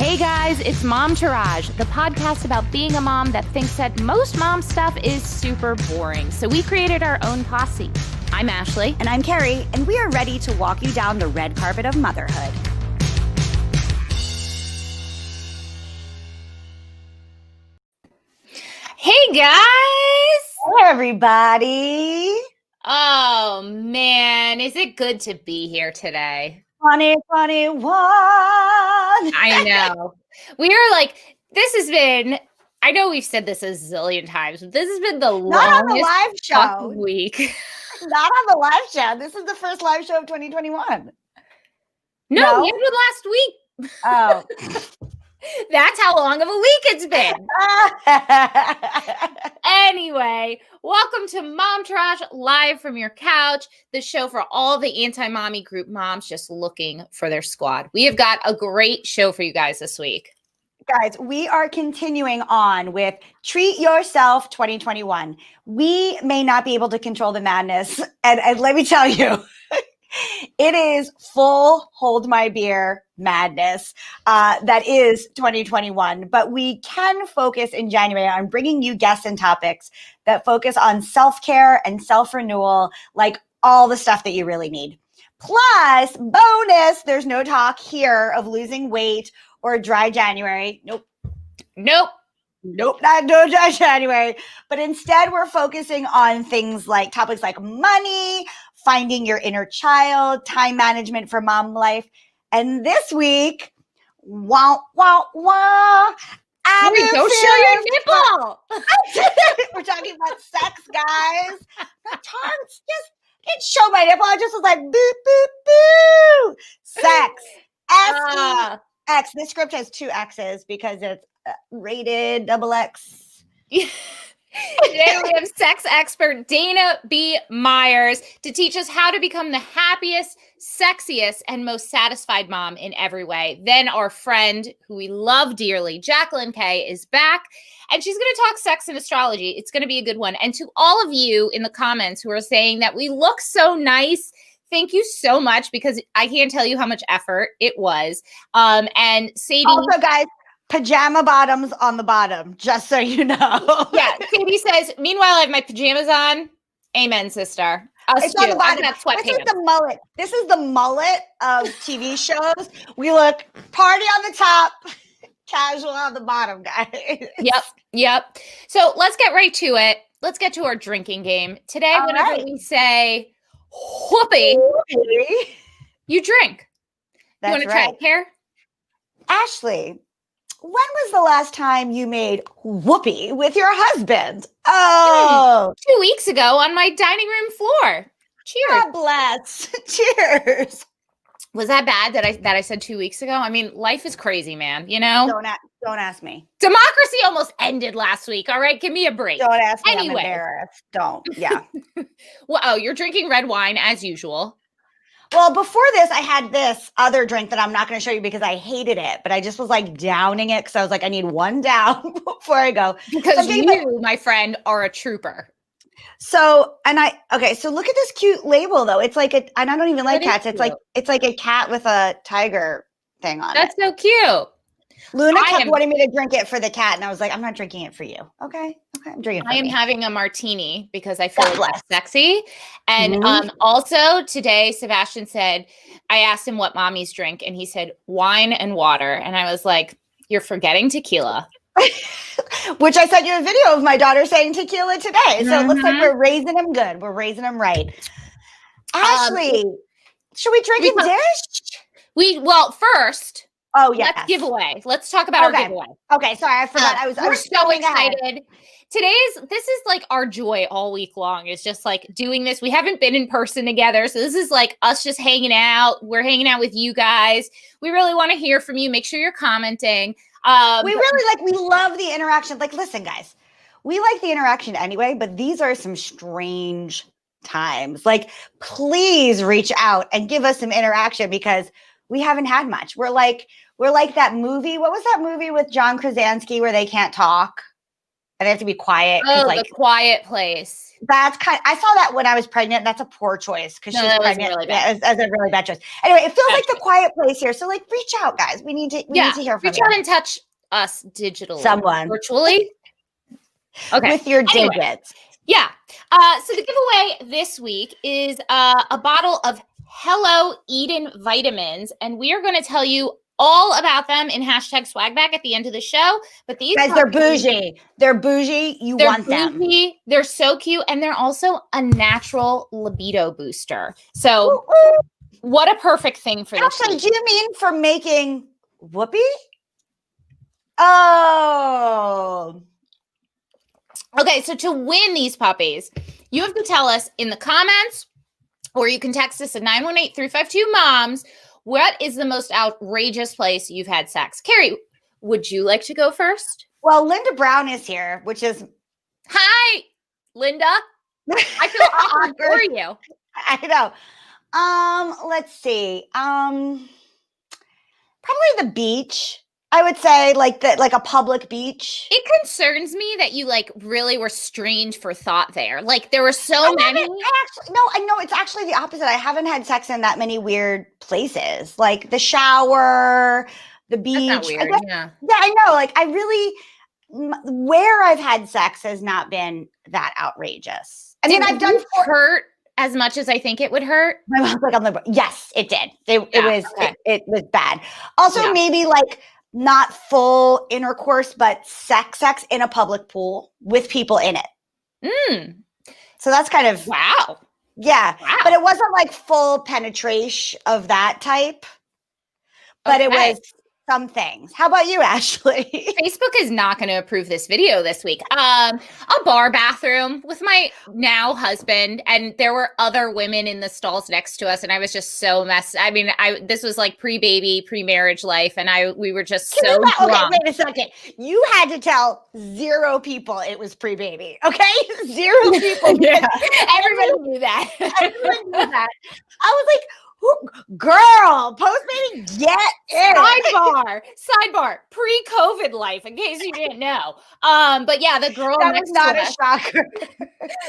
Hey guys, it's Momtourage, the podcast about being a mom that thinks that most mom stuff is super boring. So we created our own posse. I'm Ashley. And I'm Keri, and we are ready to walk you down the red carpet of motherhood. Hey guys! Hey everybody! Oh man, is it good to be here today? 2021! I know. We are like, this has been, I know we've said this a zillion times, but this has been the Not on the longest live show. week. Not on the live show. This is the first live show of 2021. No, we had one last week. Oh. That's how long of a week it's been. Anyway, welcome to Momtourage, live from your couch, the show for all the anti-mommy group moms just looking for their squad. We have got a great show for you guys this week. Guys, we are continuing on with Treat Yourself 2021. We may not be able to control the madness, and let me tell you, it is full hold my beer madness that is 2021. But we can focus in January on bringing you guests and topics that focus on self-care and self-renewal, like all the stuff that you really need. Plus, bonus, there's no talk here of losing weight or dry January. Nope, not no dry January. But instead, we're focusing on things like topics like money, finding your inner child, time management for mom life. And this week, wah. Don't show your nipple. We're talking about sex, guys. The tongues just didn't show my nipple. I just was like, boo. Sex. S-E-X. This script has two X's because it's rated XX. Today we have sex expert Dana B. Myers to teach us how to become the happiest, sexiest, and most satisfied mom in every way. Then our friend, who we love dearly, Jaclyn Kay, is back, and she's going to talk sex and astrology. It's going to be a good one. And to all of you in the comments who are saying that we look so nice, thank you so much, because I can't tell you how much effort it was. And Sadie... Also, guys, pajama bottoms on the bottom, just so you know. Yeah, Sadie says, meanwhile, I have my pajamas on. Amen, sister. It's on the bottom. This is the mullet of TV shows. We look party on the top, casual on the bottom, guys. Yep. So let's get right to it. Let's get to our drinking game. Today, whenever we say whoopee, you drink. That's you want to try it here? Ashley, when was the last time you made whoopee with your husband? Oh, 2 weeks ago on my dining room floor. Cheers. God bless. Cheers. Was that bad that I said 2 weeks ago? I mean, life is crazy, man. You know? Don't ask me. Democracy almost ended last week. All right, give me a break. Don't ask me. Anyway. I'm embarrassed. Don't. Yeah. Well, you're drinking red wine as usual. Well, before this, I had this other drink that I'm not going to show you because I hated it, but I just was like downing it because I was like, I need one down before I go. Because you, my friend, are a trooper. So look at this cute label though. It's like and I don't even like cats. It's like a cat with a tiger thing on it. That's so cute. Luna kept wanting me to drink it for the cat, and I was like, I'm not drinking it for you. Okay, I'm drinking it for I am me. having a martini because I feel less sexy. And also today, Sebastian said, I asked him what mommies drink, and he said wine and water. And I was like, you're forgetting tequila. Which I sent you a video of my daughter saying tequila today. So it looks like we're raising them good. We're raising them right. Ashley, should we drink a dish? First. Oh, yeah. Let's give away. Let's talk about our giveaway. Okay, sorry, I forgot. We're so excited. This is like our joy all week long. It's just like doing this. We haven't been in person together. So this is like us just hanging out. We're hanging out with you guys. We really want to hear from you. Make sure you're commenting. We love the interaction. Like, listen, guys, we like the interaction anyway, but these are some strange times. Like, please reach out and give us some interaction because we haven't had much. We're like that movie. What was that movie with John Krasinski where they can't talk? and they have to be quiet. Oh, like the quiet place. That's I saw that when I was pregnant. That's a poor choice because she's pregnant. Really bad. As a really bad choice. Anyway, it feels like the quiet place here. So like, reach out, guys. We need to hear from reach out and touch us digitally, virtually. Okay, with your digits. Yeah. So the giveaway this week is a bottle of Hello Eden vitamins, and we are going to tell you all about them in #swagbag at the end of the show. But these guys, they're bougie. They're bougie. They're want bougie. Them. They're so cute, and they're also a natural libido booster. So, what a perfect thing for this. Actually, do you mean for making whoopee? Oh. Okay, so to win these puppies, you have to tell us in the comments, or you can text us at 918-352-MOMS. What is the most outrageous place you've had sex? Keri, would you like to go first? Well, Linda Brown is here, which is... Hi, Linda. I feel odd for you. I know. Let's see. Probably the beach. I would say like a public beach. It concerns me that you like really were strange for thought there. Like there were so many. I know it's actually the opposite. I haven't had sex in that many weird places. Like the shower, the beach. That's not weird. Yeah, I know. Like I really, where I've had sex has not been that outrageous. I mean, I've done hurt as much as I think it would hurt. My mouth like on the yes, it did. It was bad. Also, maybe like not full intercourse, but sex in a public pool with people in it. So that's kind of wow. Yeah, but it wasn't like full penetration of that type. But it was some things. How about you, Ashley? Facebook is not going to approve this video this week. A bar bathroom with my now husband, and there were other women in the stalls next to us, and I was just so messed. I mean, this was like pre-baby, pre-marriage life, and we were just so drunk. Okay, wait a second. You had to tell 0 people it was pre-baby. Okay, 0 people. Yeah, everybody knew that. Everybody knew that. I was like, girl, post-baby, get it. Sidebar, pre-COVID life, in case you didn't know. But yeah, the girl that was not a shocker.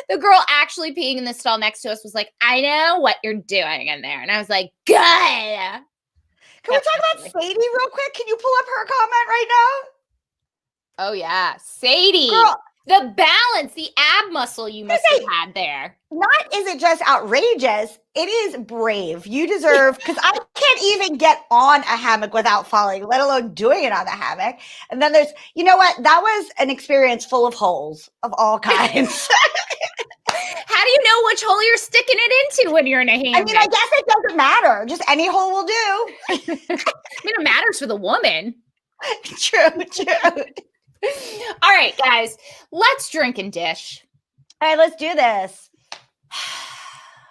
The girl actually peeing in the stall next to us was like, I know what you're doing in there. And I was like, good. Can we talk about Sadie real quick? Can you pull up her comment right now? Oh yeah, Sadie. Girl, the balance, the ab muscle you must have had there. Not is it just outrageous, it is brave. You deserve, because I can't even get on a hammock without falling, let alone doing it on the hammock. And then there's, you know what? That was an experience full of holes of all kinds. How do you know which hole you're sticking it into when you're in a hammock? I mean, I guess it doesn't matter. Just any hole will do. I mean, it matters for the woman. True. All right, guys, let's drink and dish. All right, let's do this.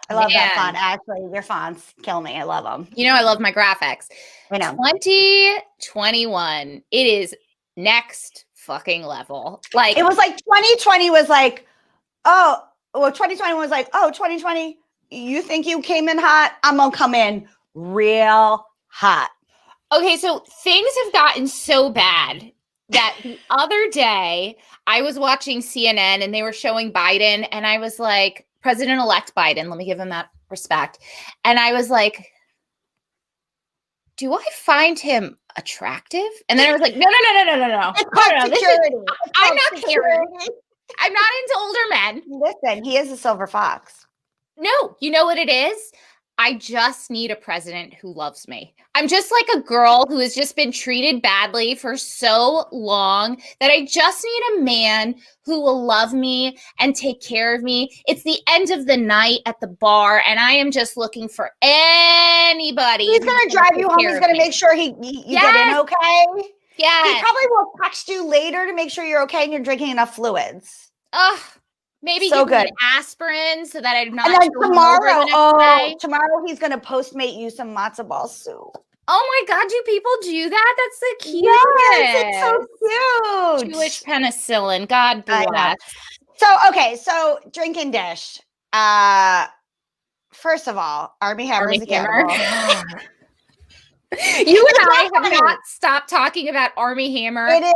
I love that font, Ashley. Your fonts kill me. I love them. You know, I love my graphics. I know. 2021. It is next fucking level. Like it was like 2020 was like, 2020 was like, 2020, you think you came in hot? I'm gonna come in real hot. Okay, so things have gotten so bad that the other day I was watching CNN and they were showing Biden, and I was like, President-elect Biden, let me give him that respect. And I was like, do I find him attractive? And then I was like, no. It's called security. I'm not caring. I'm not into older men. Listen, he is a silver fox. No, you know what it is? I just need a president who loves me. I'm just like a girl who has just been treated badly for so long that I just need a man who will love me and take care of me. It's the end of the night at the bar, and I am just looking for anybody. He's going to drive you home. He's going to make sure you get in okay. Yeah. He probably will text you later to make sure you're okay and you're drinking enough fluids. Ugh. Maybe so give me good. an aspirin so that I'm not. And then tomorrow he's going to Postmate you some matzo ball soup. Oh my God, do people do that? That's the cutest. Yes, it's so cute. Jewish penicillin. God bless. So drink and dish. First of all, Army Hammer is a cannibal. You and I have not stopped talking about Army Hammer. It is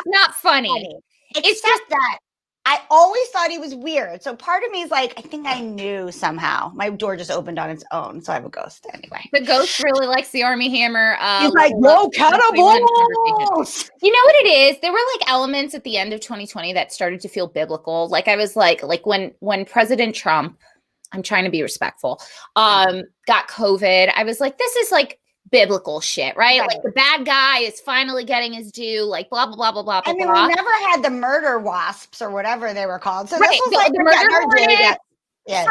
not funny. Except that I always thought he was weird. So part of me is like, I think I knew somehow. My door just opened on its own, so I have a ghost anyway. The ghost really likes the Army Hammer. He's like, no cannibals. You know what it is? There were like elements at the end of 2020 that started to feel biblical. Like I was like when President Trump, I'm trying to be respectful, got COVID, I was like, this is like biblical shit, right? Like the bad guy is finally getting his due, like blah, blah, blah, blah, blah, I mean, blah. we never had the murder wasps or whatever they were called. So right. this was like the murder hornet,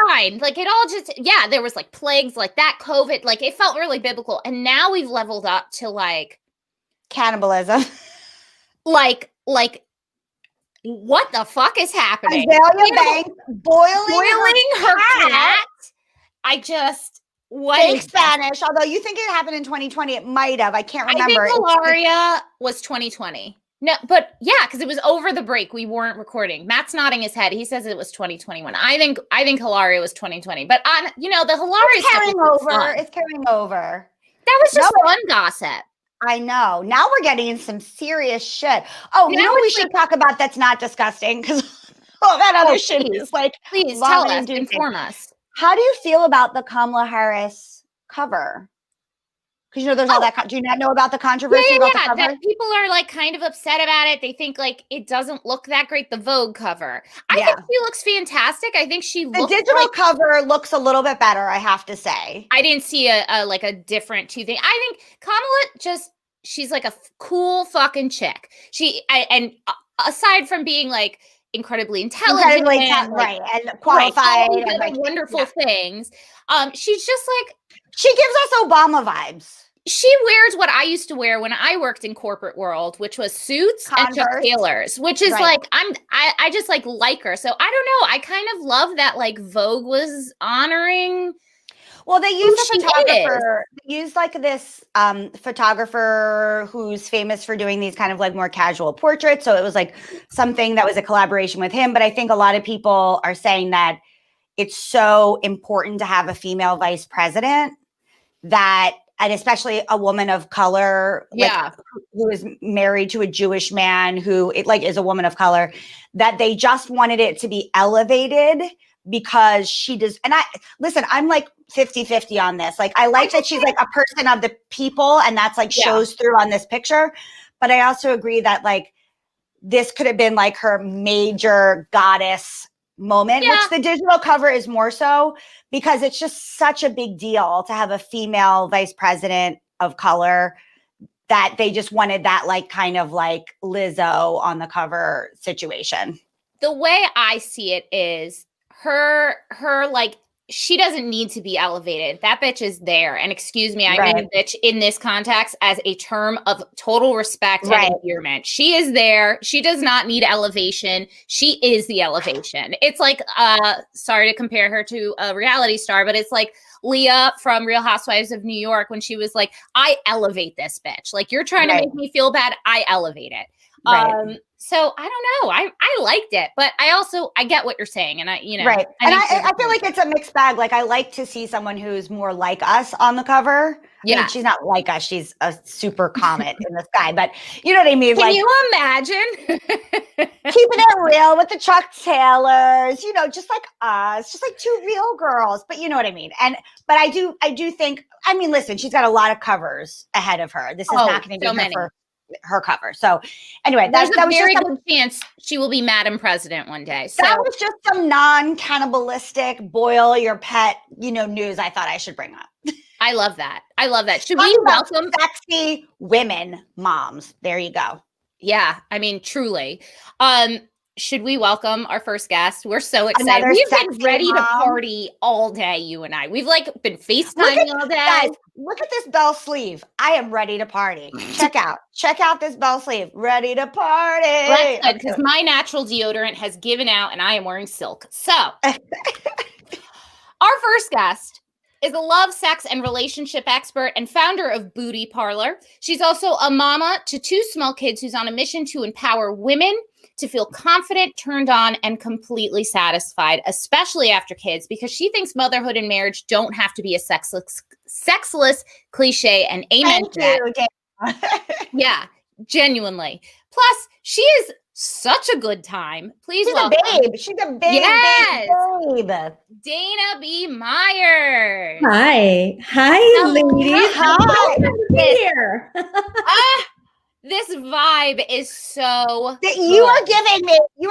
fine. Like it all just, there was like plagues like that, COVID, like it felt really biblical. And now we've leveled up to like cannibalism. like what the fuck is happening? Azalea Banks boiling her cat. I just fake Spanish. Although you think it happened in 2020, it might have. I can't remember. I think Hilaria was 2020. No, but yeah, because it was over the break. We weren't recording. Matt's nodding his head. He says it was 2021. I think Hilaria was 2020. But on, the Hilaria is carrying over. It's carrying over. That was just fun gossip. I know. Now we're getting in some serious shit. Oh, you know what we should talk about that's not disgusting? Because all that other shit is like, please tell us, inform us. How do you feel about the Kamala Harris cover? Because there's all that. Do you not know about the controversy about the cover? That people are like kind of upset about it. They think like it doesn't look that great. The Vogue cover. I think she looks fantastic. I think the digital cover looks a little bit better. I have to say. I didn't see a different two thing. I think Kamala she's like a cool fucking chick. Aside from being like incredibly intelligent, right, and qualified, and like wonderful things. She's just like, she gives us Obama vibes. She wears what I used to wear when I worked in corporate world, which was suits and Chuck Taylors, which is like, I just like her. So I don't know. I kind of love that like Vogue was honoring. Well, they used a photographer. They used like this photographer who's famous for doing these kind of like more casual portraits. So it was like something that was a collaboration with him. But I think a lot of people are saying that it's so important to have a female vice president and especially a woman of color, who is married to a Jewish man who is a woman of color, that they just wanted it to be elevated because she does. And I'm like 50-50 on this. Like, I like that she's like a person of the people, and that's like shows through on this picture. But I also agree that like this could have been like her major goddess moment, which the digital cover is more so, because it's just such a big deal to have a female vice president of color, that they just wanted that like kind of like Lizzo on the cover situation. The way I see it is her like, she doesn't need to be elevated. That bitch is there. And excuse me, I mean bitch in this context as a term of total respect and endearment. She is there. She does not need elevation. She is the elevation. It's like, sorry to compare her to a reality star, but it's like Leah from Real Housewives of New York when she was like, I elevate this bitch. Like, you're trying to make me feel bad. I elevate it. So I don't know. I liked it, but I get what you're saying. And I feel like it's a mixed bag. Like, I like to see someone who's more like us on the cover. I mean, she's not like us. She's a super comet in the sky, but you know what I mean? Can you imagine? Keeping it real with the Chuck Taylors, just like us, just like two real girls, but you know what I mean? But I do think, I mean, listen, she's got a lot of covers ahead of her. This is not going to be her cover. So anyway, that was very good chance she will be Madam President one day. So that was just some non-cannibalistic boil your pet, news I thought I should bring up. I love that. Should we welcome sexy women moms? There you go. Yeah, I mean, truly. Should we welcome our first guest? We're so excited. We've been ready to party all day, you and I. We've like been FaceTiming all day. Guys, look at this bell sleeve. I am ready to party. Check out this bell sleeve. Ready to party. That's good, because my natural deodorant has given out and I am wearing silk. So our first guest is a love, sex, and relationship expert and founder of Booty Parlor. She's also a mama to 2 small kids who's on a mission to empower women to feel confident, turned on, and completely satisfied, especially after kids, because she thinks motherhood and marriage don't have to be a sexless cliche, and amen to that. Yeah, genuinely. Plus, she is such a good time. Please She's welcome. a babe. She's a babe. Yes. Babe. Dana B. Myers. Hi, ladies. Hi. Here. This vibe is so You were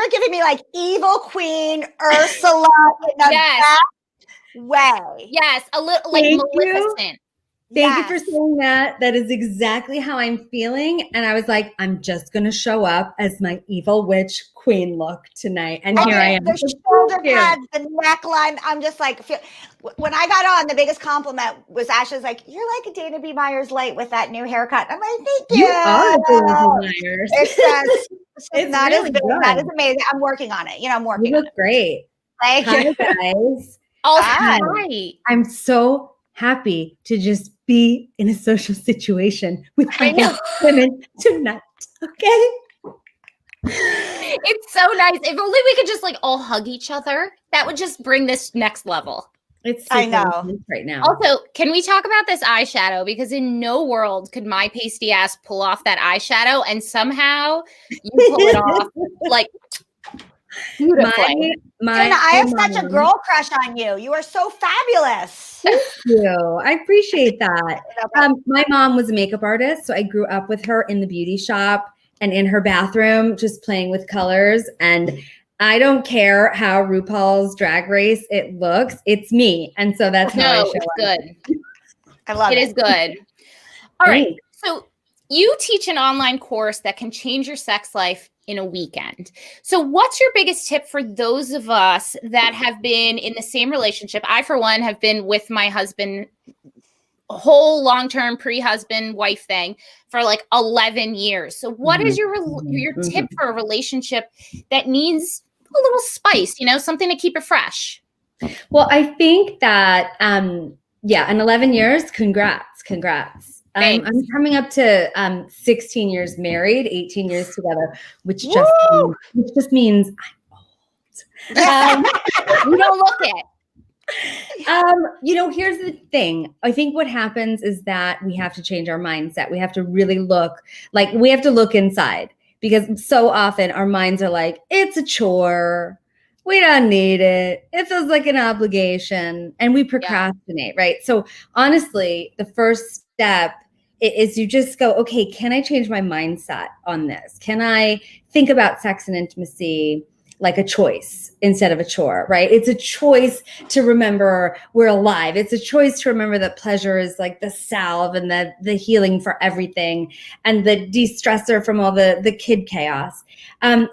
giving me like evil queen Ursula in the best way. Yes, a little like Maleficent. Thank you for saying that. That is exactly how I'm feeling. And I was like, I'm just going to show up as my evil witch queen look tonight. And here I am. The shoulder pads, the neckline. I'm just like, when I got on, the biggest compliment was Ashley's like, you're like a Dana B. Myers light with that new haircut. I'm like, thank you. You are Dana B. Myers. It's not really as big. That is amazing. I'm working on it. I'm working you on it. Look great. Thank you. Guys. Hi. I'm so happy to just be in a social situation with women tonight. Okay. It's so nice. If only we could just like all hug each other. That would just bring this next level. It's I know right now. Also, can we talk about this eyeshadow? Because in no world could my pasty ass pull off that eyeshadow, and somehow you pull it off like beautifully. Dana, I have such a girl crush on you. You are so fabulous. Thank you. I appreciate that. My mom was a makeup artist, so I grew up with her in the beauty shop and in her bathroom, just playing with colors. And I don't care how RuPaul's Drag Race it looks. It's me, and so that's how I show it's up. Good. I love it. It is good. All right. So you teach an online course that can change your sex life in a weekend. So what's your biggest tip for those of us that have been in the same relationship? I, for one, have been with my husband, a whole long-term pre-husband wife thing for like 11 years. So what is your tip for a relationship that needs a little spice, something to keep it fresh? Well, I think that, in 11 years, congrats. I'm coming up to 16 years married, 18 years together, which just means I'm old. You don't look it. Here's the thing. I think what happens is that we have to change our mindset. We have to really look inside, because so often our minds are like, it's a chore. We don't need it. It feels like an obligation, and we procrastinate, right? So honestly, the first step is you just go, okay, can I change my mindset on this? Can I think about sex and intimacy like a choice instead of a chore, right? It's a choice to remember we're alive. It's a choice to remember that pleasure is like the salve and the healing for everything and the de-stressor from all the kid chaos.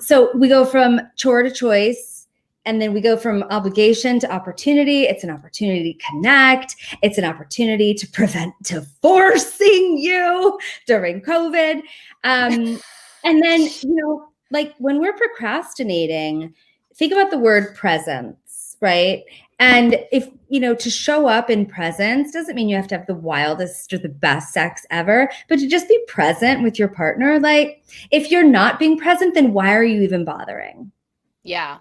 So we go from chore to choice. And then we go from obligation to opportunity. It's an opportunity to connect. It's an opportunity to prevent divorcing you during COVID. And then, like when we're procrastinating, think about the word presence, right? And if, to show up in presence doesn't mean you have to have the wildest or the best sex ever, but to just be present with your partner. Like if you're not being present, then why are you even bothering? Yeah.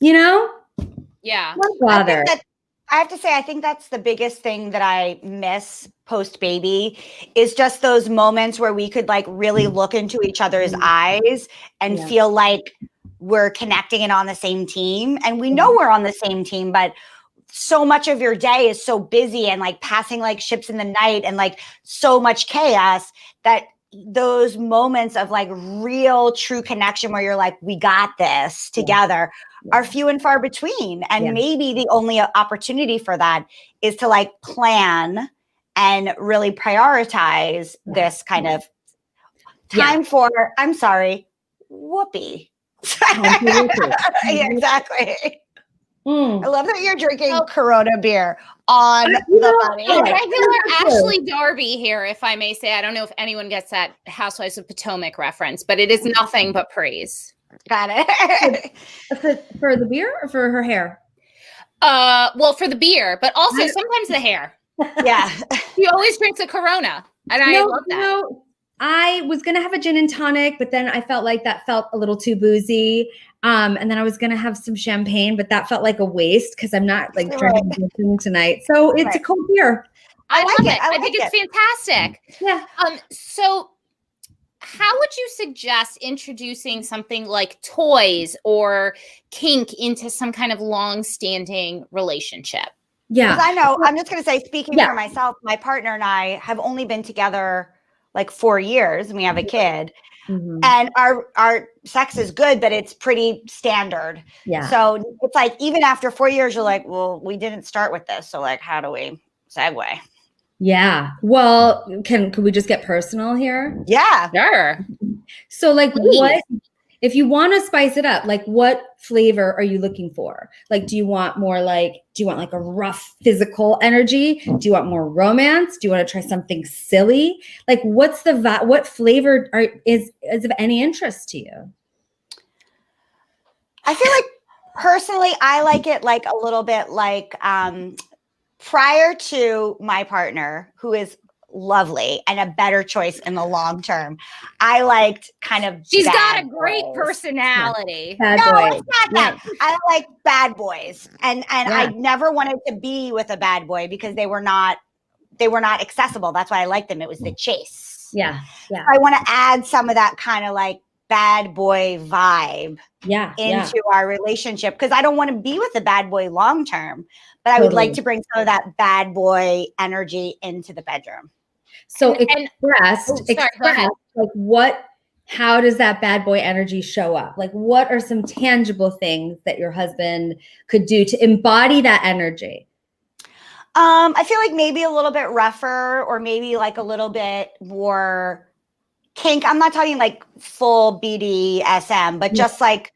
Yeah. Don't bother. I have to say, I think that's the biggest thing that I miss post-baby is just those moments where we could like really look into each other's eyes and feel like we're connecting and on the same team. And we know we're on the same team, but so much of your day is so busy and like passing like ships in the night and like so much chaos that those moments of like real true connection where you're like, we got this together are few and far between. And maybe the only opportunity for that is to like plan and really prioritize this kind of time for, I'm sorry, whoopee. Exactly. I love that you're drinking Corona beer on the money. Regular Ashley Darby here, if I may say. I don't know if anyone gets that Housewives of Potomac reference, but it is nothing but praise. Got it. For the beer or for her hair? Well, for the beer, but also sometimes the hair. Yeah. She always drinks a Corona, and I love that. I was going to have a gin and tonic, but then I felt like that felt a little too boozy. And then I was going to have some champagne, but that felt like a waste because I'm not like drinking tonight. So it's a cold beer. I love it. I think it's fantastic. Yeah. So how would you suggest introducing something like toys or kink into some kind of long-standing relationship? Because Yeah. I know, I'm just going to say, speaking Yeah. for myself, my partner and I have only been together like 4 years, and we have a kid. Mhm. And our sex is good, but it's pretty standard. Yeah. So it's like, even after 4 years, you're like, well, we didn't start with this. So like, how do we segue? Yeah. Well, can we just get personal here? Yeah. Sure. So like Please. what, if you want to spice it up, like what flavor are you looking for? Like, do you want like a rough physical energy? Do you want more romance? Do you want to try something silly? Like what's what flavor is of any interest to you? I feel like personally, I like it like a little bit like prior to my partner, who is lovely and a better choice in the long term, I liked kind of She's got bad a great boys. personality. Bad No, boy. it's not that. I like bad boys, and I Yeah. never wanted to be with a bad boy because they were not accessible. That's why I liked them. It was the chase. Yeah. Yeah. I want to add some of that kind of like bad boy vibe Yeah. into our relationship, because I don't want to be with a bad boy long term, but I would like Totally. to bring some of that bad boy energy into the bedroom. So And- sorry, go ahead. like how does that bad boy energy show up? Like what are some tangible things that your husband could do to embody that energy? I feel like maybe a little bit rougher, or maybe like a little bit more kink. I'm not talking like full BDSM, but just like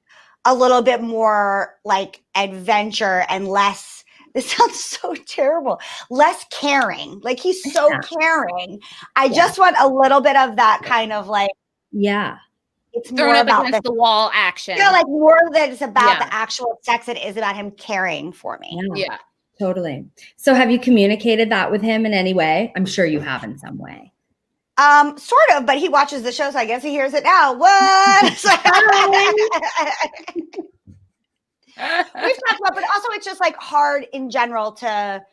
a little bit more like adventure and less, this sounds so terrible, less caring. Like he's so caring. I just want a little bit of that kind of like, it's Thrown more up about against the wall action. Yeah, like more that it's about Yeah. the actual sex than it is about him caring for me. Yeah. Totally. So have you communicated that with him in any way? I'm sure you have in some way. Sort of, but he watches the show, so I guess he hears it now. What? We've talked about, but also it's just like hard in general to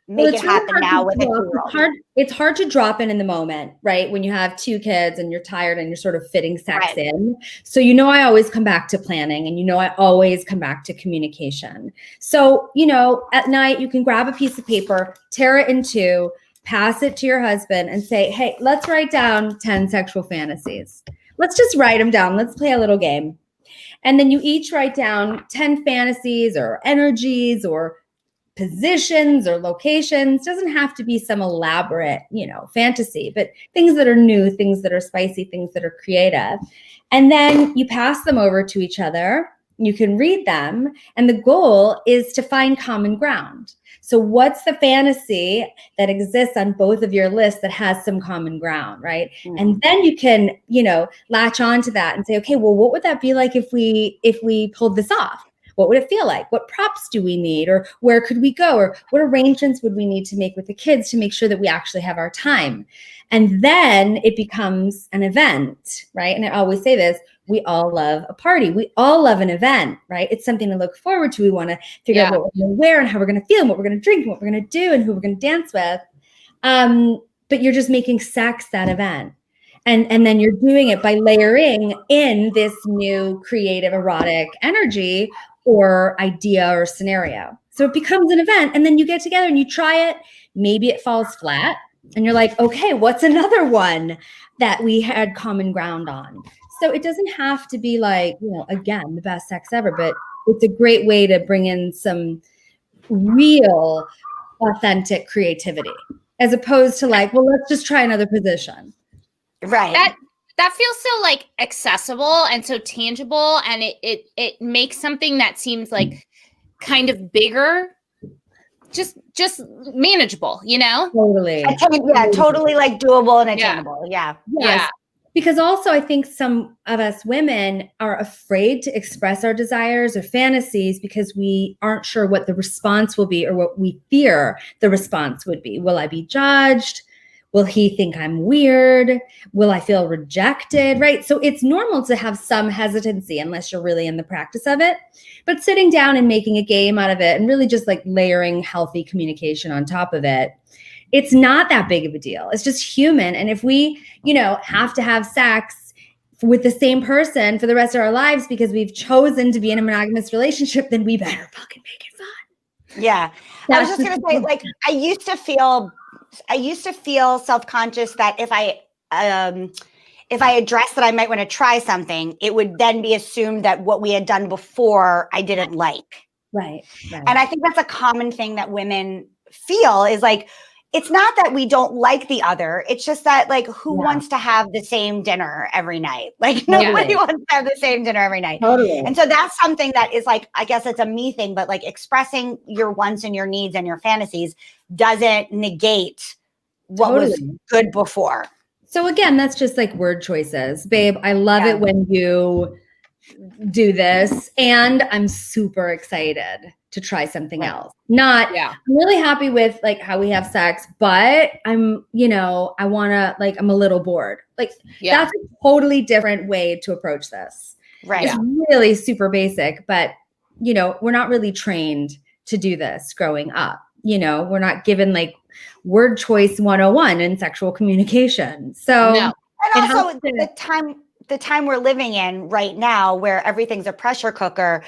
make it happen now with a 2-year-old. It's hard to drop in the moment, right? When you have 2 kids and you're tired and you're sort of fitting sex in. So, I always come back to planning, and, I always come back to communication. So, at night you can grab a piece of paper, tear it in 2, pass it to your husband and say, hey, let's write down 10 sexual fantasies. Let's just write them down. Let's play a little game. And then you each write down 10 fantasies or energies or positions or locations. Doesn't have to be some elaborate, fantasy, but things that are new, things that are spicy, things that are creative. And then you pass them over to each other. You can read them. And the goal is to find common ground. So what's the fantasy that exists on both of your lists that has some common ground, right? Mm-hmm. And then you can, latch on to that and say, okay, well, what would that be like if we pulled this off? What would it feel like? What props do we need? Or where could we go? Or what arrangements would we need to make with the kids to make sure that we actually have our time? And then it becomes an event, right? And I always say this, we all love a party. We all love an event, right? It's something to look forward to. We want to figure out what we're going to wear and how we're going to feel and what we're going to drink and what we're going to do and who we're going to dance with. But you're just making sex that event. And then you're doing it by layering in this new creative erotic energy or idea or scenario. So it becomes an event, and then you get together and you try it. Maybe it falls flat and you're like, okay, what's another one that we had common ground on? So it doesn't have to be like, again, the best sex ever, but it's a great way to bring in some real authentic creativity as opposed to like, well, let's just try another position. Right. That feels so like accessible and so tangible, and it makes something that seems like kind of bigger just manageable, Totally. Totally like doable and attainable. Yeah. Because also I think some of us women are afraid to express our desires or fantasies because we aren't sure what the response will be or what we fear the response would be. Will I be judged? Will he think I'm weird? Will I feel rejected? Right? So it's normal to have some hesitancy unless you're really in the practice of it. But sitting down and making a game out of it and really just like layering healthy communication on top of it it's not that big of a deal. It's just human. And if we, have to have sex with the same person for the rest of our lives because we've chosen to be in a monogamous relationship, then we better fucking make it fun. Yeah. I was just going to say, like, I used to feel self-conscious that if I addressed that I might want to try something, it would then be assumed that what we had done before I didn't like. Right. And I think that's a common thing that women feel is like, it's not that we don't like the other. It's just that, like, who wants to have the same dinner every night? Like, nobody wants to have the same dinner every night. Totally. And so that's something that is like, I guess it's a me thing, but like expressing your wants and your needs and your fantasies doesn't negate what was good before. So again, that's just like word choices. Babe, I love it when you do this. And I'm super excited to try something else. I'm really happy with like how we have sex, but I'm, I want to, like, I'm a little bored. Like that's a totally different way to approach this. Right. It's really super basic, but we're not really trained to do this growing up. We're not given like word choice 101 in sexual communication. So, and also the time we're living in right now where everything's a pressure cooker,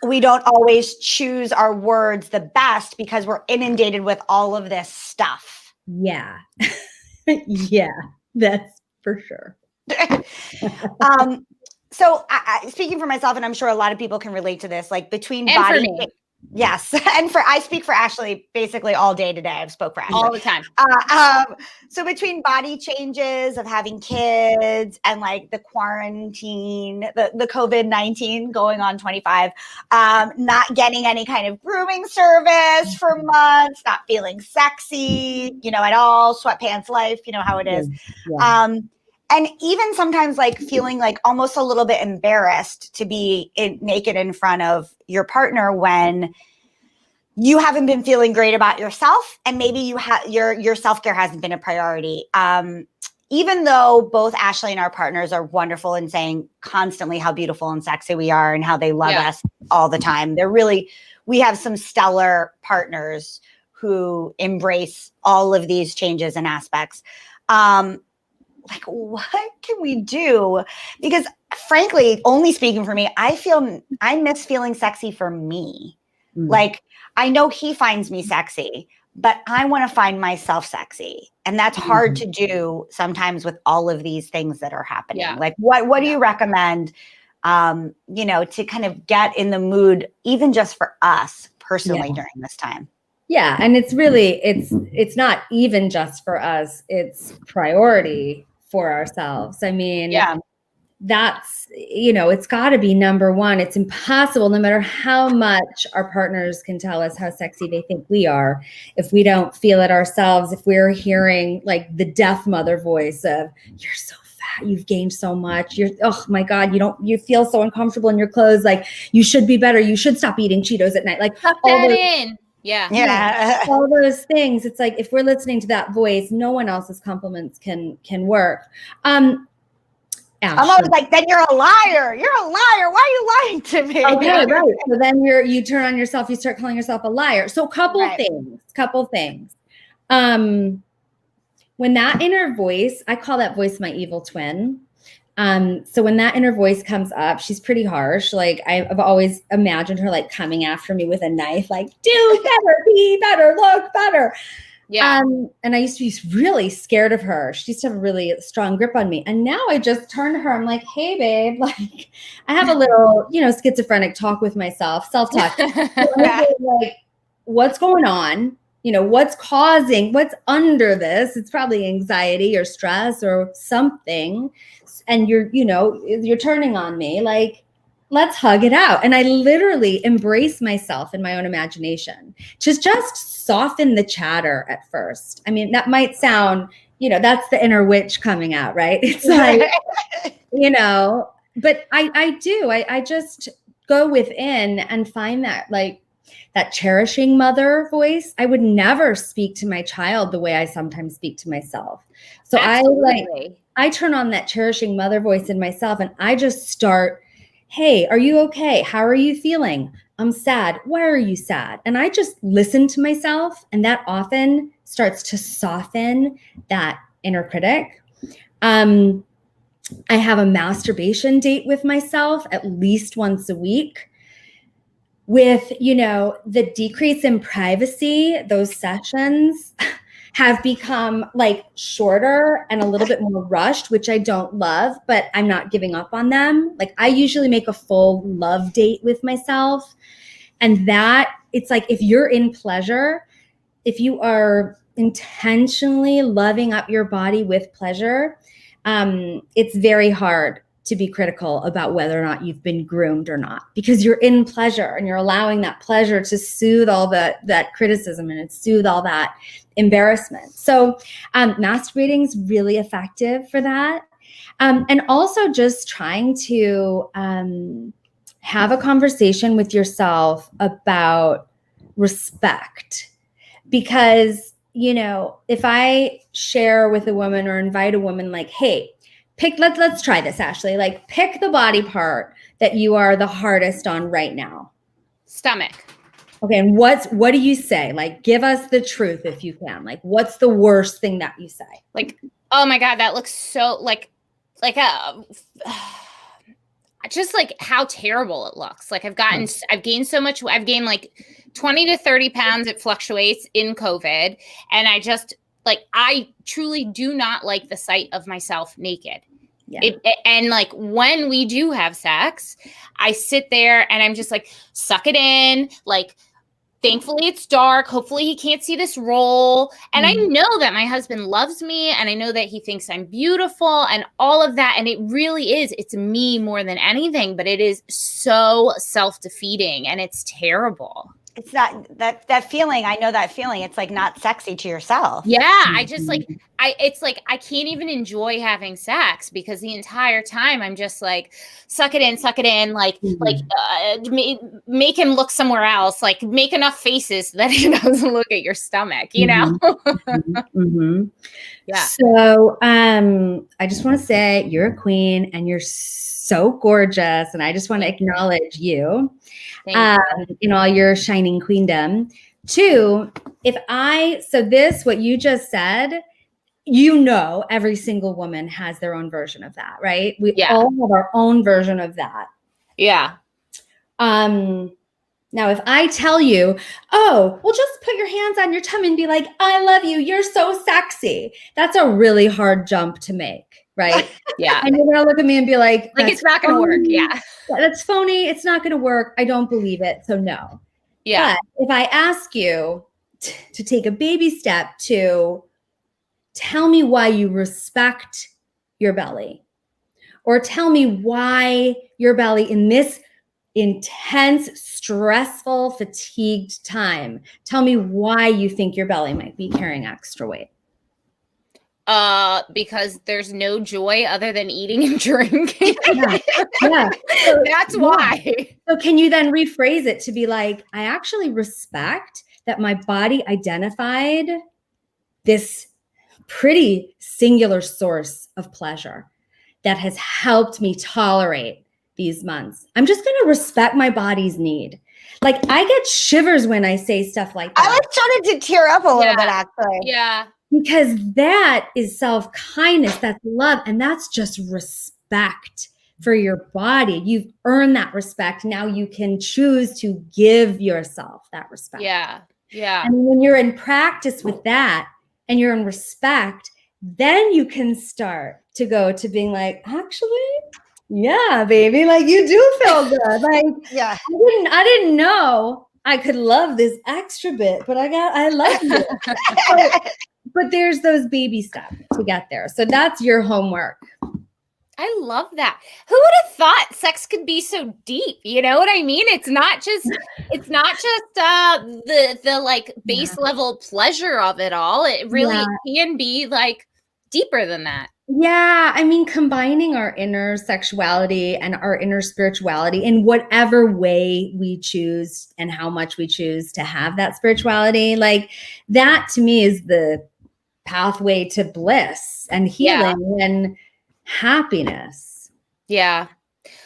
we don't always choose our words the best because we're inundated with all of this stuff. Yeah. Yeah, that's for sure. So I speaking for myself, and I'm sure a lot of people can relate to this, like between and body. For me. Yes. And I speak for Ashley basically all day today. I've spoke for Ashley. All the time. So between body changes of having kids and like the quarantine, the COVID-19 going on 25, not getting any kind of grooming service for months, not feeling sexy, at all, sweatpants life, how it is. Yeah. And even sometimes like feeling like almost a little bit embarrassed to be naked in front of your partner when you haven't been feeling great about yourself. And maybe your self-care hasn't been a priority. Even though both Ashley and our partners are wonderful in saying constantly how beautiful and sexy we are and how they love us all the time. We have some stellar partners who embrace all of these changes and aspects. Like, what can we do? Because frankly, only speaking for me, I miss feeling sexy for me. Like, I know he finds me sexy, but I want to find myself sexy. And that's hard to do sometimes with all of these things that are happening. Yeah. Like, what do you recommend, to kind of get in the mood, even just for us personally during this time? Yeah. And it's really, it's not even just for us, it's priority for ourselves. I mean, that's, it's got to be number one. It's impossible, no matter how much our partners can tell us how sexy they think we are, if we don't feel it ourselves, if we're hearing like the death mother voice of, you're so fat, you've gained so much, oh my God, you feel so uncomfortable in your clothes, like you should be better, you should stop eating Cheetos at night, like tuck that in. Yeah. All those things. It's like, if we're listening to that voice, no one else's compliments can work. I'm always like, then you're a liar. You're a liar. Why are you lying to me? Okay, right. So then you turn on yourself, you start calling yourself a liar. So couple things. When that inner voice, I call that voice my evil twin. So when that inner voice comes up, she's pretty harsh. Like, I've always imagined her like coming after me with a knife, like, do better, be better, look better. Yeah. And I used to be really scared of her. She used to have a really strong grip on me. And now I just turn to her. I'm like, hey, babe, like, I have a little, schizophrenic talk with myself, self-talk. Like, what's going on? What's under this? It's probably anxiety or stress or something. And you're turning on me, like, let's hug it out. And I literally embrace myself in my own imagination to just soften the chatter at first. I mean, that might sound, that's the inner witch coming out, right? It's like, but I just go within and find that, like, that cherishing mother voice. I would never speak to my child the way I sometimes speak to myself. So I turn on that cherishing mother voice in myself, and I just start, hey, are you okay? How are you feeling? I'm sad. Why are you sad? And I just listen to myself, and that often starts to soften that inner critic. I have a masturbation date with myself at least once a week. With, the decrease in privacy, those sessions have become like shorter and a little bit more rushed, which I don't love, but I'm not giving up on them. Like I usually make a full love date with myself. And that it's like, if you're in pleasure, if you are intentionally loving up your body with pleasure, it's very hard to be critical about whether or not you've been groomed or not, because you're in pleasure and you're allowing that pleasure to soothe all that criticism and soothe all that embarrassment. So masturbating is really effective for that. And also just trying to have a conversation with yourself about respect. Because, if I share with a woman or invite a woman like, hey, let's try this, Ashley. Like pick the body part that you are the hardest on right now. Stomach. Okay. And what do you say? Like, give us the truth if you can. Like, what's the worst thing that you say? Like, oh my God, that looks so just like how terrible it looks. Like I've gained so much. I've gained like 20 to 30 pounds. It fluctuates in COVID. And I truly do not like the sight of myself naked. Yeah. And like when we do have sex, I sit there and I'm just like, suck it in. Like, thankfully it's dark. Hopefully he can't see this roll. And I know that my husband loves me and I know that he thinks I'm beautiful and all of that. And it really is. It's me more than anything, but it is so self-defeating and it's terrible. It's not that feeling. I know that feeling. It's like not sexy to yourself. Yeah. I just it's like, I can't even enjoy having sex because the entire time I'm just like, suck it in, make him look somewhere else, like make enough faces so that he doesn't look at your stomach, know? Mm-hmm. Yeah. So, I just want to say you're a queen and you're so gorgeous. And I just want to acknowledge you. In all your shining queendom. Two, what you just said, every single woman has their own version of that, right? We all have our own version of that. Yeah. Now, if I tell you, oh, well, just put your hands on your tummy and be like, I love you. You're so sexy. That's a really hard jump to make. Right. Yeah. And you're going to look at me and be like, it's not going to work. Yeah. That's phony. It's not going to work. I don't believe it. So no. Yeah. But if I ask you to take a baby step to tell me why you respect your belly, or tell me why your belly in this intense, stressful, fatigued time, tell me why you think your belly might be carrying extra weight. Because there's no joy other than eating and drinking. Yeah. So that's why. So can you then rephrase it to be like, I actually respect that my body identified this pretty singular source of pleasure that has helped me tolerate these months. I'm just going to respect my body's need. Like I get shivers when I say stuff like that. I was starting to tear up a little bit, actually. Yeah. Because that is self-kindness, that's love, and that's just respect for your body. You've earned that respect. Now you can choose to give yourself that respect. Yeah. Yeah. And when you're in practice with that and you're in respect, then you can start to go to being like, actually, yeah, baby, like you do feel good. Like, yeah, I didn't know I could love this extra bit, but I love you. But there's those baby steps to get there. So that's your homework. I love that. Who would have thought sex could be so deep? You know what I mean? It's not just the like base level pleasure of it all. It really can be like deeper than that. Yeah. I mean, combining our inner sexuality and our inner spirituality in whatever way we choose and how much we choose to have that spirituality, like that to me is the pathway to bliss and healing and happiness. Yeah.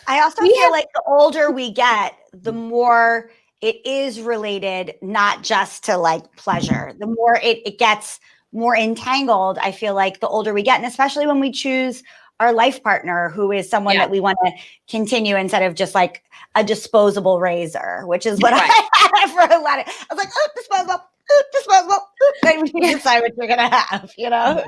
I also feel like the older we get, the more it is related not just to like pleasure. The more it gets more entangled, I feel like the older we get, and especially when we choose our life partner who is someone that we want to continue instead of just like a disposable razor, which is what I had for a lot of, I was like, oh, disposable, then we can decide what you're going to have, you know?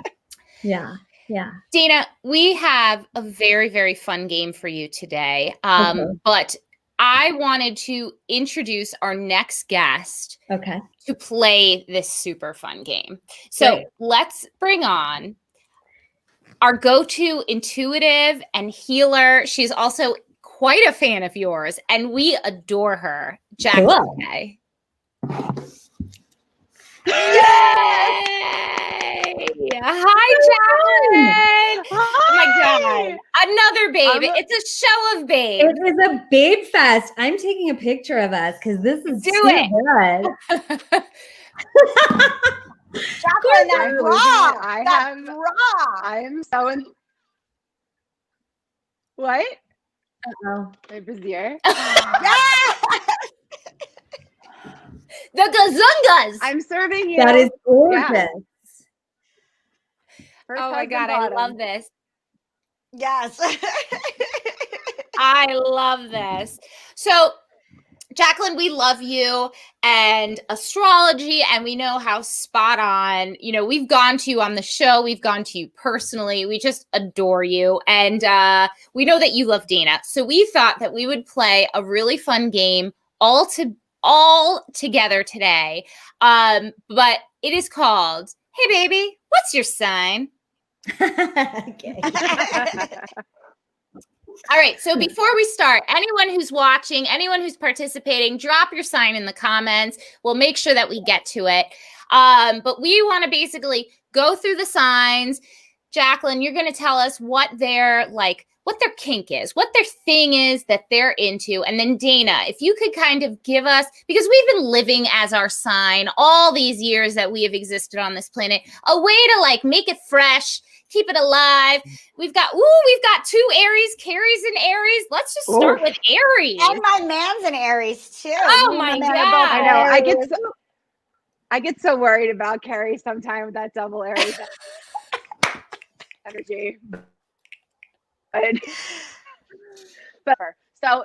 Yeah. Yeah. Dana, we have a very, very fun game for you today. But I wanted to introduce our next guest to play this super fun game. So let's bring on our go-to intuitive and healer. She's also quite a fan of yours, and we adore her, Jaclyn Kay. Yay! Hi, Jaclyn. Oh my God. Another babe. It's a show of babes. It is a babe fest. I'm taking a picture of us because this is too good. Jaclyn, that's raw. I am so in. What? Uh-oh. My brazier. The gazungas. I'm serving you. That is gorgeous. Yeah. Oh my God, I love this. Yes. I love this. So, Jaclyn, we love you and astrology, and we know how spot on, you know, we've gone to you on the show. We've gone to you personally. We just adore you. And we know that you love Dana. So we thought that we would play a really fun game all together today. But it is called, Hey Baby, What's Your Sign? Okay. All right. So before we start, anyone who's watching, anyone who's participating, drop your sign in the comments. We'll make sure that we get to it. But we want to basically go through the signs. Jaclyn, you're going to tell us what their kink is, what their thing is that they're into. And then Dana, if you could kind of give us, because we've been living as our sign all these years that we have existed on this planet, a way to like make it fresh, keep it alive. We've got two Aries, Keri's an Aries. Let's just start with Aries. And my man's an Aries too. Oh my God. I know. I get so worried about Keri sometimes with that double Aries energy. But so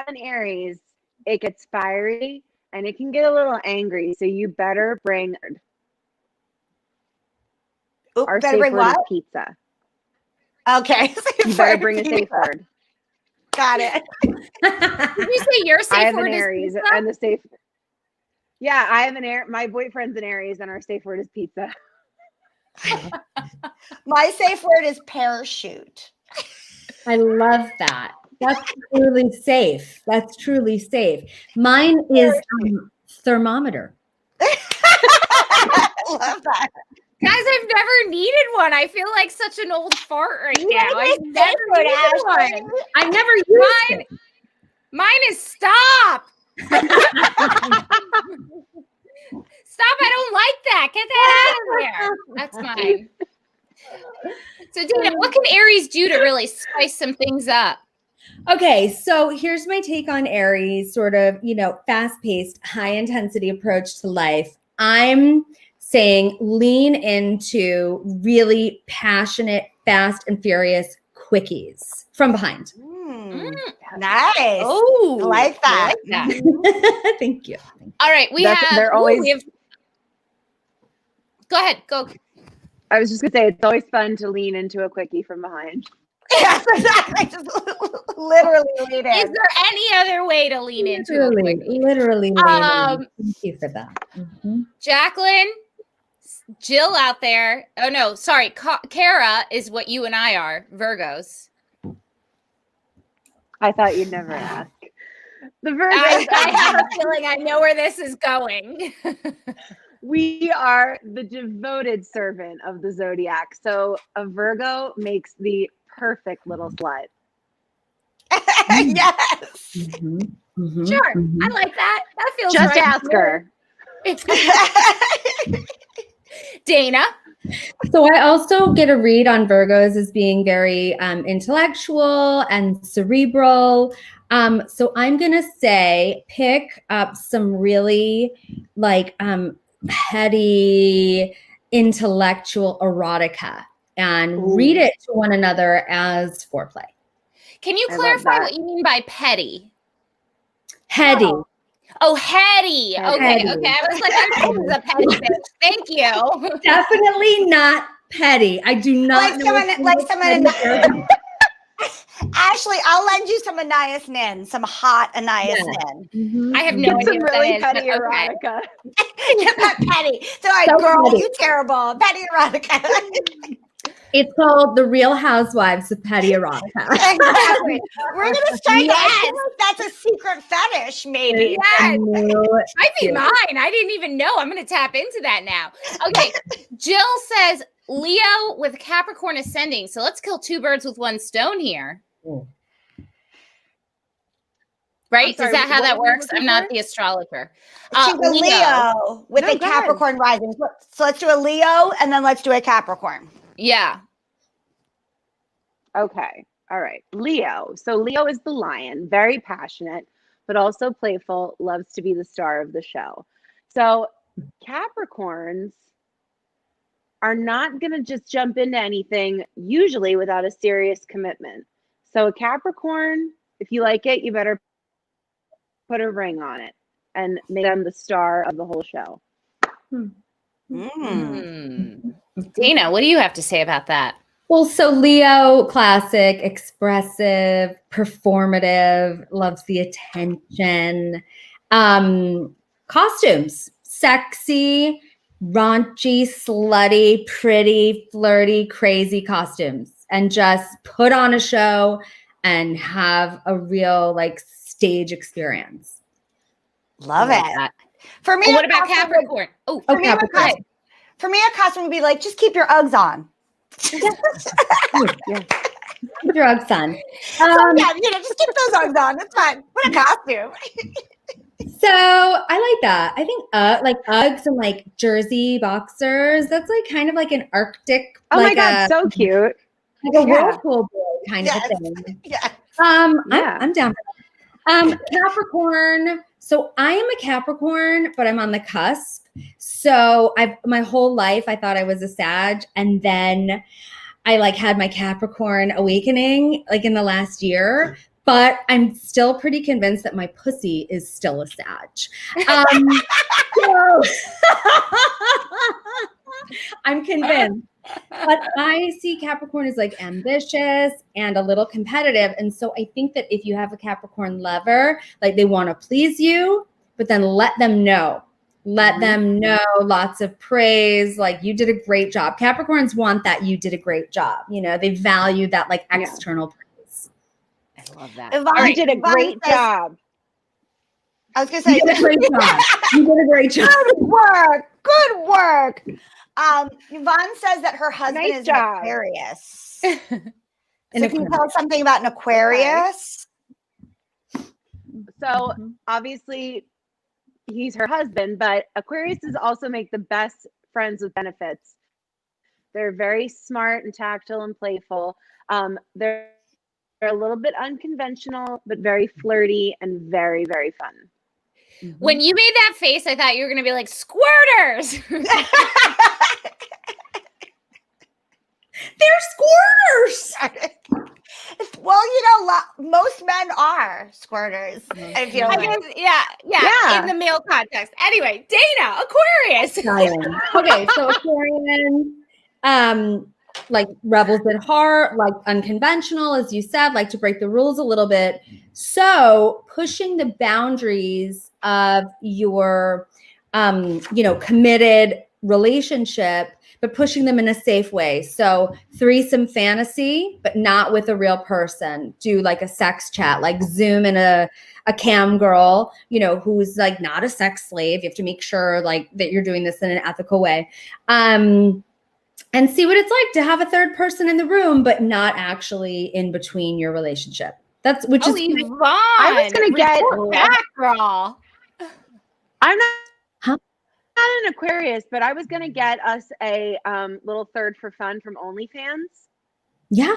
an Aries, it gets fiery and it can get a little angry. So you better bring our safe word is pizza. Okay. You better bring a safe word. Got it. Did you say your safe I have word an is Aries pizza? and the safe. Yeah, I have an Aries. My boyfriend's an Aries and our safe word is pizza. My safe word is parachute. I love that. That's truly safe. That's truly safe. Mine is thermometer. I love that. Guys, I've never needed one. I feel like such an old fart right now. I've never needed one. I never used it. Mine is stop. Stop, I don't like that. Get that out of there. That's mine. So, Dana, what can Aries do to really spice some things up? Okay, so here's my take on Aries, sort of, fast-paced, high-intensity approach to life. I'm saying lean into really passionate, fast and furious quickies from behind. Nice. Oh, I like that. Thank you. All right, we have. Go ahead. Go. I was just gonna say it's always fun to lean into a quickie from behind. Yes, exactly. Just literally lean in. Is there any other way to lean into it? Literally lean in. Thank you for that. Mm-hmm. Jaclyn, Jill out there. Oh no, sorry. Kara is what you and I are, Virgos. I thought you'd never ask. The Virgos. I have a feeling I know where this is going. We are the devoted servant of the zodiac. So a Virgo makes the perfect little slut. Yes. Mm-hmm. Mm-hmm. Sure. Mm-hmm. I like that. That feels Just right. ask her. Dana. So I also get a read on Virgos as being very intellectual and cerebral. So I'm gonna say pick up some really like heady intellectual erotica and read it to one another as foreplay. Can you I love clarify that. what you mean by petty? Heady. Oh, heady. Heady. Okay. I was like, this is a petty bitch. Thank you. Definitely not petty. I do not know Ashley, I'll lend you some Anais Nin, some hot Anais Nin. Mm-hmm. I have no Get idea some what really that petty is, but okay. erotica. You're not petty. So like, So girl, petty. you terrible. Petty erotica. It's called The Real Housewives of Petty Erotica. Exactly. We're gonna start Yes. that's a secret fetish, maybe. Yes. No, Might be mine. I didn't even know. I'm going to tap into that now. Okay. Jill says Leo with Capricorn ascending. So let's kill two birds with one stone here. Right? sorry, Is that how what that were you works? I'm looking not for? the astrologer. She's a Leo with No, a go ahead. Capricorn rising. So let's do a Leo and then let's do a Capricorn. Yeah. Okay. All right. Leo. So Leo is the lion, very passionate, but also playful, loves to be the star of the show. So Capricorns are not going to just jump into anything usually without a serious commitment. So a Capricorn, if you like it, you better put a ring on it and make them the star of the whole show. Dana, what do you have to say about that? Well, so Leo, classic, expressive, performative, loves the attention. Costumes, sexy, raunchy, slutty, pretty, flirty, crazy costumes, and just put on a show and have a real like stage experience. Love I like it. that. For me, What a about costume Capricorn? Oh, For me, Capricorn. for me, a costume would be like, just keep your Uggs on. Yeah. Drug son. Yeah, just keep those Uggs on. It's fine. What a costume. So I like that. I think like Uggs and like jersey boxers. That's like kind of like an Arctic. Oh like my God, so cute. Like a Yeah. whirlpool boy kind of a thing. Yeah. I'm down for that. Capricorn. So I am a Capricorn, but I'm on the cusp. So my whole life I thought I was a Sag, and then I like had my Capricorn awakening like in the last year. But I'm still pretty convinced that my pussy is still a Sag. So I'm convinced. But I see Capricorn as like ambitious and a little competitive. And so I think that if you have a Capricorn lover, like they want to please you, but then let them know. Let them know, lots of praise, like you did a great job. Capricorns want that you did a great job. You know, they value that like external praise. I love that. You did a great job. I was going to say, You did a great job. You did a great job. Good work. Good work. Yvonne says that her husband Nice is job. an Aquarius. An So can you tell us something about an Aquarius? So obviously he's her husband, but Aquariuses also make the best friends with benefits. They're very smart and tactile and playful. They're a little bit unconventional, but very flirty and very, very fun. When you made that face, I thought you were going to be like, squirters. They're squirters. Well, most men are squirters. I feel I like. guess, yeah, in the male context. Anyway, Dana, Aquarius. Okay, so Aquarian, like rebels at heart, like unconventional, as you said, like to break the rules a little bit. So pushing the boundaries of your, committed relationship, but pushing them in a safe way. So threesome fantasy, but not with a real person. Do like a sex chat, like Zoom in a cam girl, who's like not a sex slave. You have to make sure like that you're doing this in an ethical way. And see what it's like to have a third person in the room, but not actually in between your relationship. Yvonne, I was going to get back, girl. I'm not an Aquarius, but I was going to get us a little third for fun from OnlyFans. Yeah.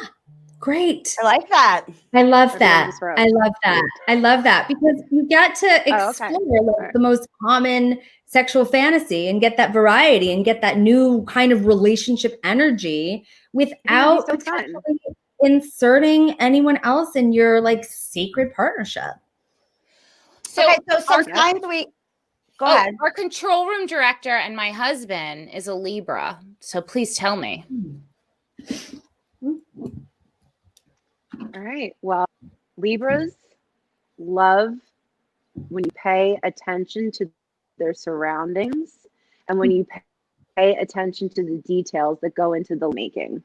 Great. I like that. I love Or that. Just Rose. I love that. I love that because you get to Oh, explore okay. like, the most common sexual fantasy and get that variety and get that new kind of relationship energy without so fun. potentially inserting anyone else in your like sacred partnership. So, Okay, so sometimes we go ahead. Our control room director and my husband is a Libra. So please tell me. All right. Well, Libras love when you pay attention to their surroundings and when you pay attention to the details that go into the making.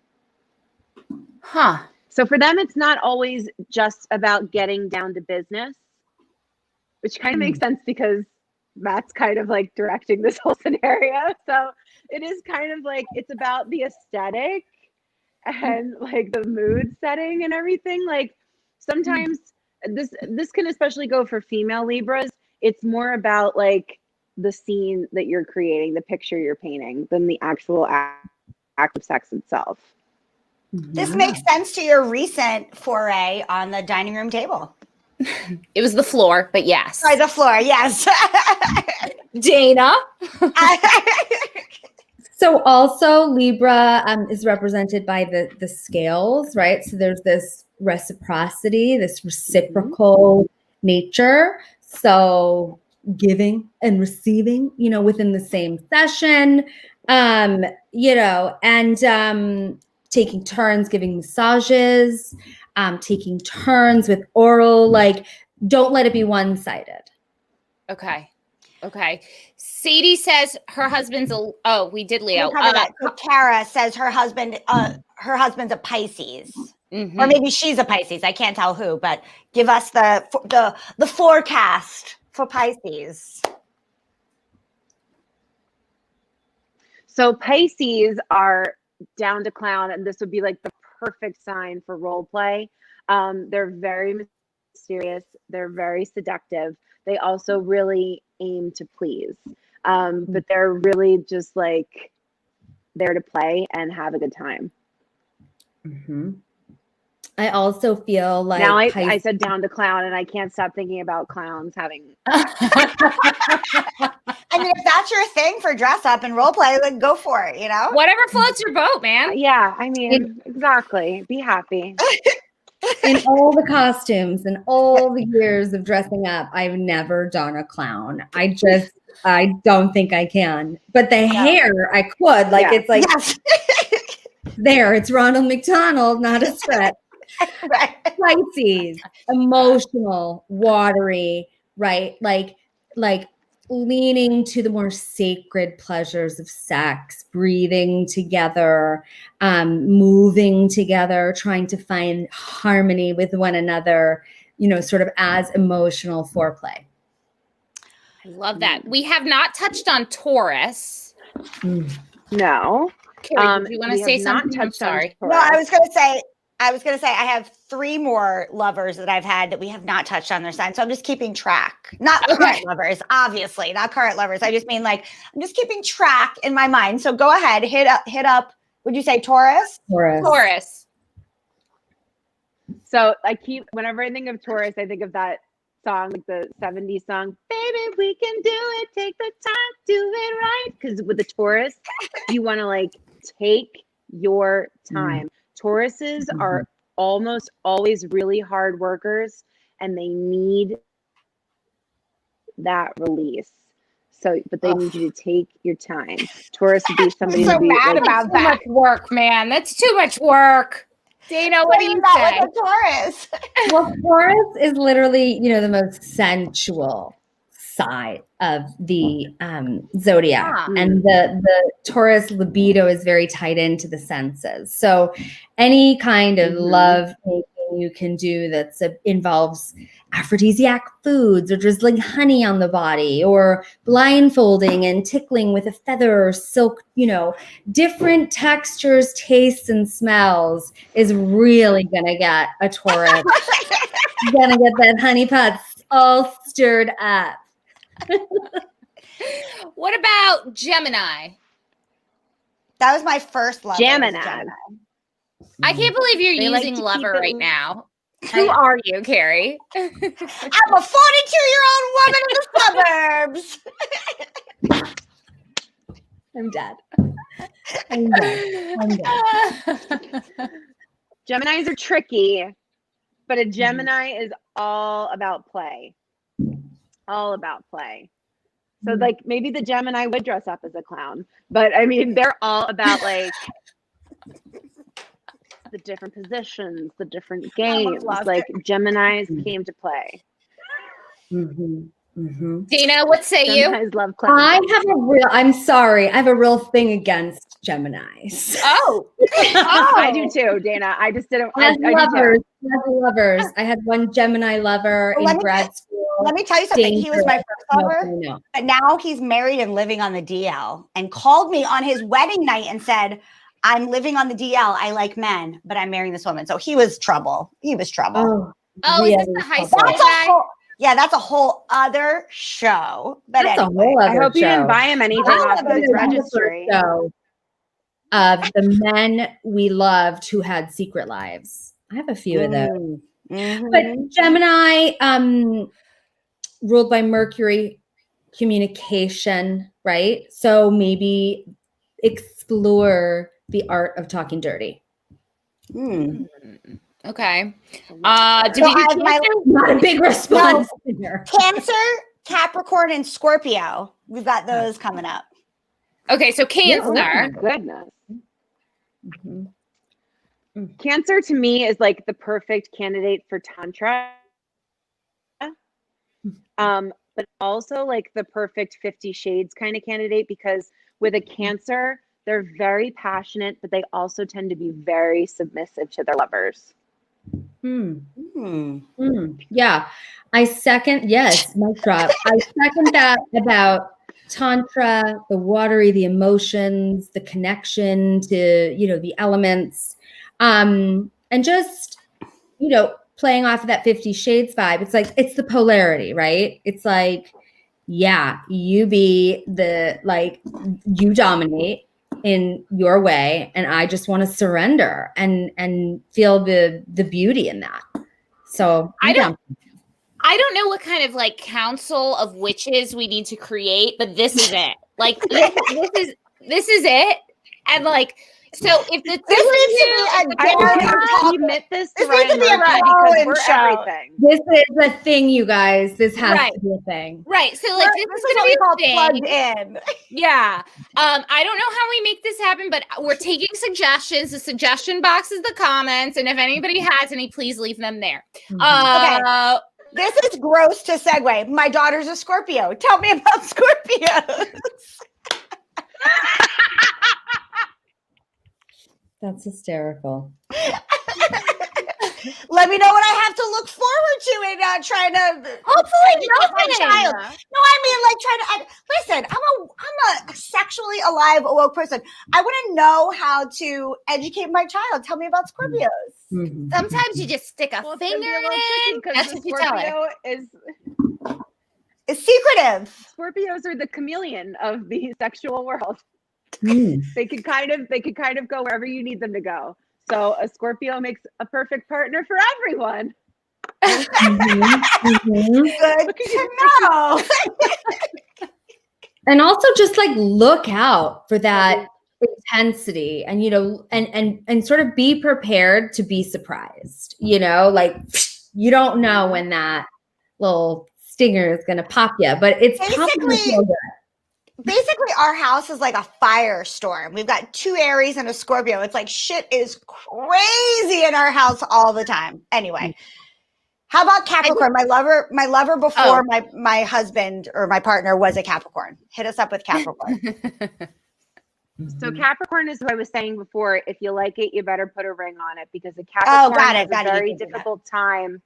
Huh. So for them, it's not always just about getting down to business, which kind of makes sense because Matt's kind of like directing this whole scenario. So it is kind of like, it's about the aesthetic and like the mood setting and everything. Like sometimes this can especially go for female Libras. It's more about like the scene that you're creating, the picture you're painting, than the actual act of sex itself. This makes sense to your recent foray on the dining room table. It was the floor, but yes. Sorry, the floor, yes. Dana. So also Libra is represented by the scales, right? So there's this reciprocity, this reciprocal nature. So giving and receiving, you know, within the same session, you know, and taking turns giving massages, taking turns with oral, like don't let it be one-sided. Okay. Sadie says her husband's we did Leo. So Kara says her husband's a Pisces. Mm-hmm. Or maybe she's a Pisces. I can't tell who, but give us the forecast for Pisces. So Pisces are down to clown, and this would be like the perfect sign for role play. They're very mysterious. They're very seductive. They also really aim to please. But they're really just like there to play and have a good time. Mm-hmm. I also feel like now I said down to clown, and I can't stop thinking about clowns having. I mean, if that's your thing for dress up and role play, then go for it. You know, whatever floats your boat, man. Yeah, I mean, exactly. Be happy. In all the costumes and all the years of dressing up, I've never done a clown. I don't think I can. But the hair, I could. Like it's like there. It's Ronald McDonald, not a stretch. Right. Pisces, emotional, watery, right? Like leaning to the more sacred pleasures of sex, breathing together, moving together, trying to find harmony with one another, you know, sort of as emotional foreplay. I love that. We have not touched on Taurus. No. Keri, do you want to say something? I'm sorry. No, I was going to say I have 3 more lovers that I've had that we have not touched on their sign. So I'm just keeping track. Not current lovers, obviously, not current lovers. I just mean like I'm just keeping track in my mind. So go ahead, hit up. Would you say Taurus? Taurus. So whenever I think of Taurus, I think of that song, like the 70s song, "Baby, we can do it. Take the time, do it right." Because with the Taurus, you want to like take your time. Tauruses are almost always really hard workers, and they need that release. So, but they need you to take your time. Taurus would be somebody. I'm so mad about that. Too much work, man. That's too much work. Dana, what do you say? With a Taurus. Well, Taurus is literally, you know, the most sensual side of the zodiac, and the Taurus libido is very tied into the senses. So any kind of love making you can do that involves aphrodisiac foods or drizzling honey on the body or blindfolding and tickling with a feather or silk, you know, different textures, tastes, and smells is really gonna get a Taurus. Gonna get that honey pots all stirred up. What about Gemini? That was my first lover. Gemini. I can't believe you're They like using to lover keep it right now. Who are you, Keri? I'm a 42-year-old woman in the suburbs. I'm dead. I'm dead. Geminis are tricky, but a Gemini is all about play. All about play. So like maybe the Gemini would dress up as a clown, but I mean they're all about like the different positions, the different games. Like Geminis came to play. Dana, what say you? Geminis love clowns. I'm sorry, I have a real thing against Geminis. Oh. I do too, Dana. I just didn't. As lovers, I had one Gemini lover in grad school. Let me tell you something. He was my first lover, but now he's married and living on the DL, and called me on his wedding night and said, "I'm living on the DL. I like men, but I'm marrying this woman." So he was trouble. He was trouble. Oh, is this the high school guy? Yeah, that's a whole other show. But that's anyway, a whole other I hope show. you didn't buy him anything off of his registry. Of the men we loved who had secret lives. I have a few of those. But Gemini, ruled by Mercury, communication, right? So maybe explore the art of talking dirty. Okay. Not a big response here. Cancer, Capricorn, and Scorpio. We've got those coming up. Okay, so Cancer. Oh my goodness. Cancer to me is like the perfect candidate for Tantra. But also like the perfect 50 Shades kind of candidate, because with a Cancer, they're very passionate, but they also tend to be very submissive to their lovers. Yeah. I second that about Tantra, the watery, the emotions, the connection to, the elements, and just, playing off of that 50 Shades vibe. It's like, it's the polarity, right? It's like, yeah, you be you dominate in your way, and I just want to surrender and feel the beauty in that. So I don't know what kind of like council of witches we need to create, but this is it. Like this is it. And like, so if the we admit this to Ryan Murphy because we're everything. This is a thing, you guys. This has to be a thing. Right. So like this is gonna be a thing. Plugged in. Yeah. I don't know how we make this happen, but we're taking suggestions. The suggestion box is the comments, and if anybody has any, please leave them there. Okay. This is gross to segue. My daughter's a Scorpio. Tell me about Scorpios. That's hysterical. Let me know what I have to look forward to in trying to hopefully educate my child. No, I mean like trying to listen. I'm a sexually alive, awoke person. I want to know how to educate my child. Tell me about Scorpios. Sometimes you just stick a finger in. That's what you tell her. It's secretive. Scorpios are the chameleon of the sexual world. They could kind of go wherever you need them to go. So a Scorpio makes a perfect partner for everyone. Good to know. And also just like look out for that intensity, and and sort of be prepared to be surprised. Like you don't know when that little stinger is going to pop you, but it's basically our house is like a firestorm. We've got 2 Aries and a Scorpio. It's like shit is crazy in our house all the time. Anyway, how about Capricorn? My lover before my husband or my partner was a Capricorn. Hit us up with Capricorn. So Capricorn is what I was saying before. If you like it, you better put a ring on it, because a Capricorn has a very difficult time.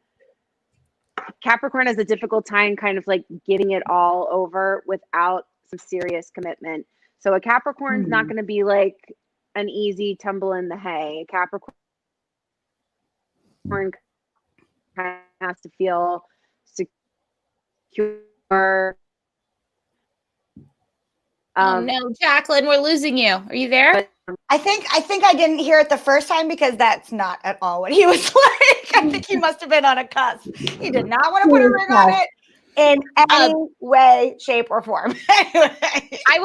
Capricorn has a difficult time kind of like getting it all over without some serious commitment. So a Capricorn's not going to be like an easy tumble in the hay. A Capricorn kind of has to feel secure Oh no, Jaclyn, we're losing you. Are you there? I think I didn't hear it the first time because that's not at all what he was like. I think he must have been on a cusp. He did not want to put a ring on it in any way, shape, or form. Anyway. I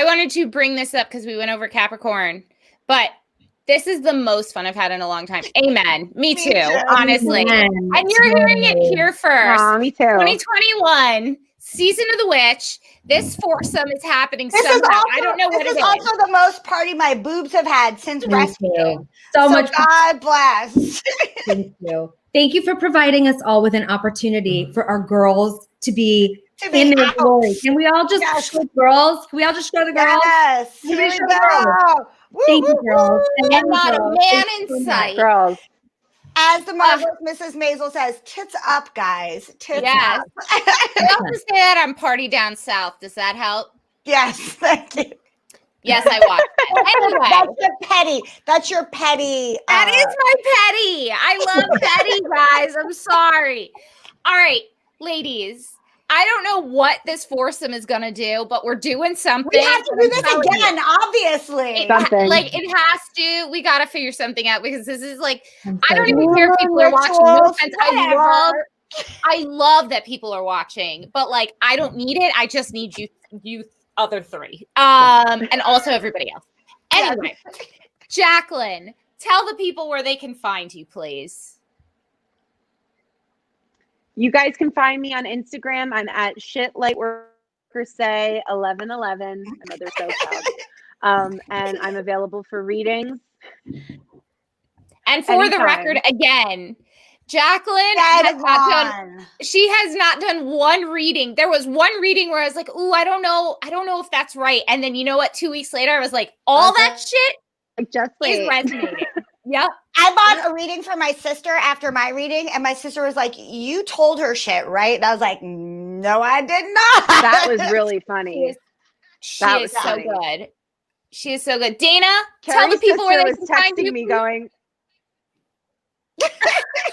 wanted to bring this up because we went over Capricorn, but this is the most fun I've had in a long time. Amen. Me too, honestly. Amen. And you're hearing it here first. Aw, me too. 2021, season of the witch. This foursome is happening somehow. I don't know what it is. This is also the most party my boobs have had since rescue. So much. God bless. Thank you. Thank you for providing us all with an opportunity for our girls to be in their glory. Can we all just show girls? Can we all just show the girls? Yes. Here Here we we go. go. Thank you, girls. And not a man in sight. Girls. As the marvelous Mrs. Maisel says, tits up, guys. Tits Yes. up. I also say that on Party Down South. Does that help? Yes, thank you. Yes, I watched it. Anyway. That's your petty. That's your petty. That is my petty. I love petty, guys. I'm sorry. All right, ladies. I don't know what this foursome is going to do, but we're doing something. We have to do this again, obviously. Something. Like, it has to. We got to figure something out because this is like, I don't even care if people are watching. No offense. I love that people are watching, but like, I don't need it. I just need you other three. And also everybody else. Anyway, Jaclyn, tell the people where they can find you, please. You guys can find me on Instagram. I'm at shitlightworkersay1111. Another so proud. And I'm available for readings. And for the Anytime. record, again, Jaclyn has not done one reading. There was one reading where I was like, ooh, I don't know if that's right. And then you know what? 2 weeks later, I was like, all that shit Just is resonating. Yep. I bought a reading for my sister after my reading, and my sister was like, you told her shit, right? And I was like, no, I did not. That was really funny. She is so good. She is so good. Dana, tell Keri's the people where they sister can was find texting you. me going,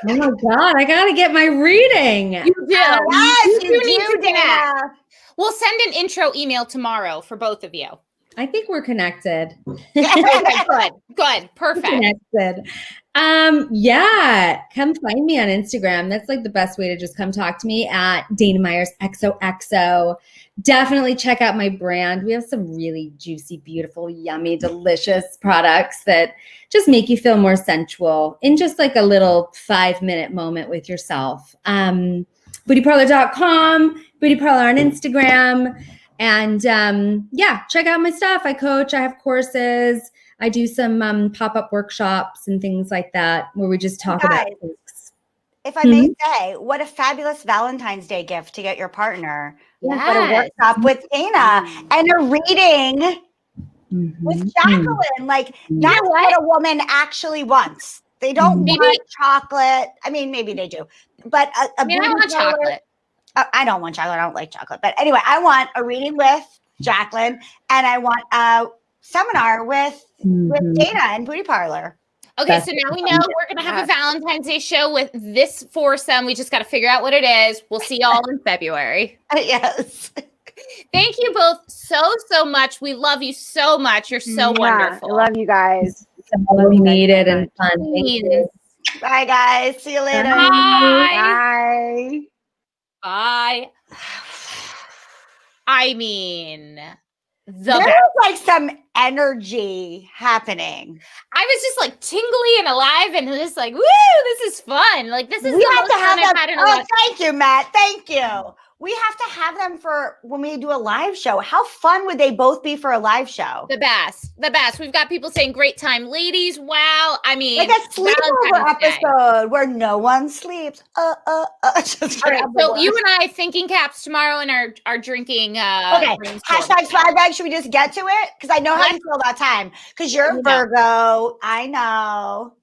Oh my God, I gotta get my reading. You do. Yes, you need to Dana. connect. We'll send an intro email tomorrow for both of you. I think we're connected. Okay, good. Perfect. Connected. Yeah, come find me on Instagram. That's like the best way to just come talk to me at Dana Myers XOXO. Definitely check out my brand. We have some really juicy, beautiful, yummy, delicious products that just make you feel more sensual in just like a little 5-minute moment with yourself. Bootyparlor.com, Booty Parlor on Instagram. And yeah, check out my stuff. I coach, I have courses. I do some pop-up workshops and things like that where we just talk about things. If I may say, what a fabulous Valentine's Day gift to get your partner. Yes. What a workshop with Dana and a reading with Jaclyn. Like, that's what a woman actually wants. They don't want chocolate. I mean, maybe they do. But I want chocolate. I don't want chocolate. I don't like chocolate. But anyway, I want a reading with Jaclyn, and I want a seminar with Dana and Booty Parlor. Okay, so now we know we're going to have a Valentine's Day show with this foursome. We just got to figure out what it is. We'll see y'all in February. Yes. Thank you both so much. We love you so much. You're so wonderful. I love you guys. So needed and fun. Thank you. Bye, guys. See you later. Bye. Bye. Bye. I mean, there was like some energy happening. I was just like tingly and alive and just like, woo, this is fun. Like, this is We the have most to have fun I've them. had in a Oh, long time. thank you, Matt. Thank you. We have to have them for when we do a live show. How fun would they both be for a live show? The best. We've got people saying great time. Ladies, wow. I mean, Like a sleepover Valentine's Day. episode where no one sleeps. Just Okay, so you and I thinking caps tomorrow and our drinking. Okay. Hashtag swag bag. Should we just get to it? Because I know how you feel about time. Because you're a Virgo. I know.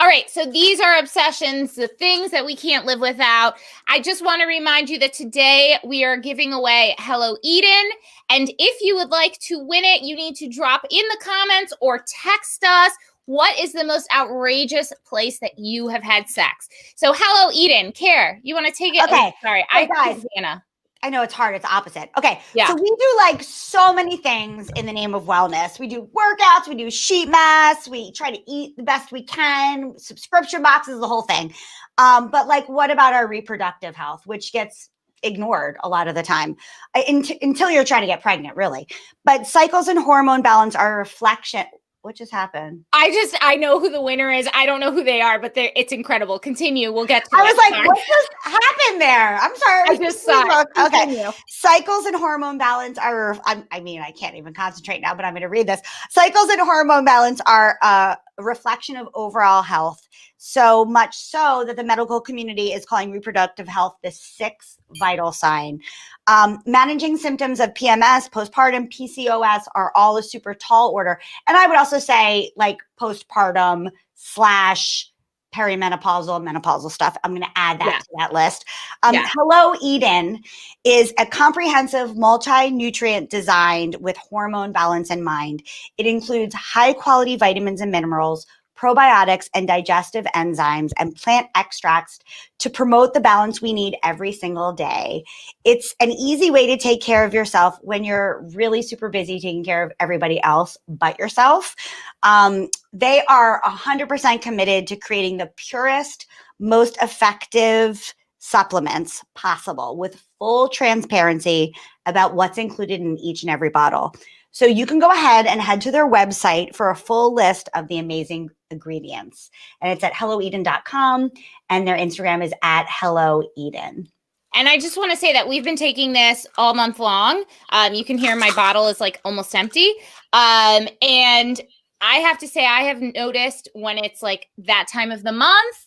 All right, so these are obsessions, the things that we can't live without. I just want to remind you that today we are giving away Hello Eden. And if you would like to win it, you need to drop in the comments or text us. What is the most outrageous place that you have had sex? So Hello Eden, Care, you want to take it? Okay. Oh, sorry, Hey, guys. Anna. I know it's hard. It's opposite. Okay. Yeah. So we do like so many things in the name of wellness. We do workouts, we do sheet masks, we try to eat the best we can, subscription boxes, the whole thing. But like, what about our reproductive health, which gets ignored a lot of the time until you're trying to get pregnant, really. But cycles and hormone balance are a reflection. What just happened? I know who the winner is. I don't know who they are, but it's incredible. Continue. We'll get to it. I was like, what just happened there? I'm sorry. I just saw it. Okay. Continue. Cycles and hormone balance are, I can't even concentrate now, but I'm going to read this. Cycles and hormone balance are a reflection of overall health. So much so that the medical community is calling reproductive health the sixth vital sign. Managing symptoms of PMS, postpartum, PCOS are all a super tall order. And I would also say like postpartum / perimenopausal, menopausal stuff. I'm going to add that to that list. Hello Eden is a comprehensive multi-nutrient designed with hormone balance in mind. It includes high quality vitamins and minerals, probiotics and digestive enzymes, and plant extracts to promote the balance we need every single day. It's an easy way to take care of yourself when you're really super busy taking care of everybody else but yourself. They are 100% committed to creating the purest, most effective supplements possible with full transparency about what's included in each and every bottle. So you can go ahead and head to their website for a full list of the amazing ingredients. And it's at helloeden.com, and their Instagram is at helloeden. And I just want to say that we've been taking this all month long. You can hear my bottle is like almost empty. And I have to say, I have noticed when it's like that time of the month,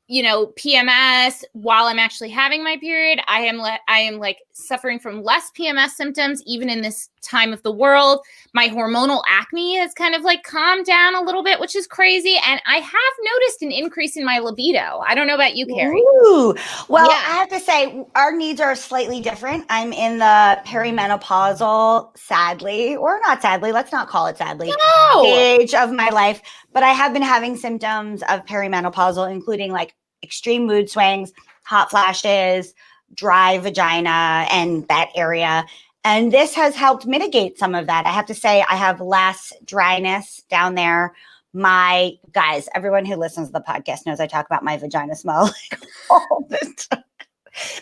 you know, PMS, while I'm actually having my period, I am like suffering from less PMS symptoms, even in this time of the world. My hormonal acne has kind of like calmed down a little bit, which is crazy. And I have noticed an increase in my libido. I don't know about you, Keri. Ooh. Well, I have to say our needs are slightly different. I'm in the perimenopausal, sadly, or not sadly, let's not call it sadly, stage of my life. But I have been having symptoms of perimenopausal, including like extreme mood swings, hot flashes, dry vagina, and that area. And this has helped mitigate some of that. I have to say I have less dryness down there. My guys, everyone who listens to the podcast knows I talk about my vagina smell like all the time.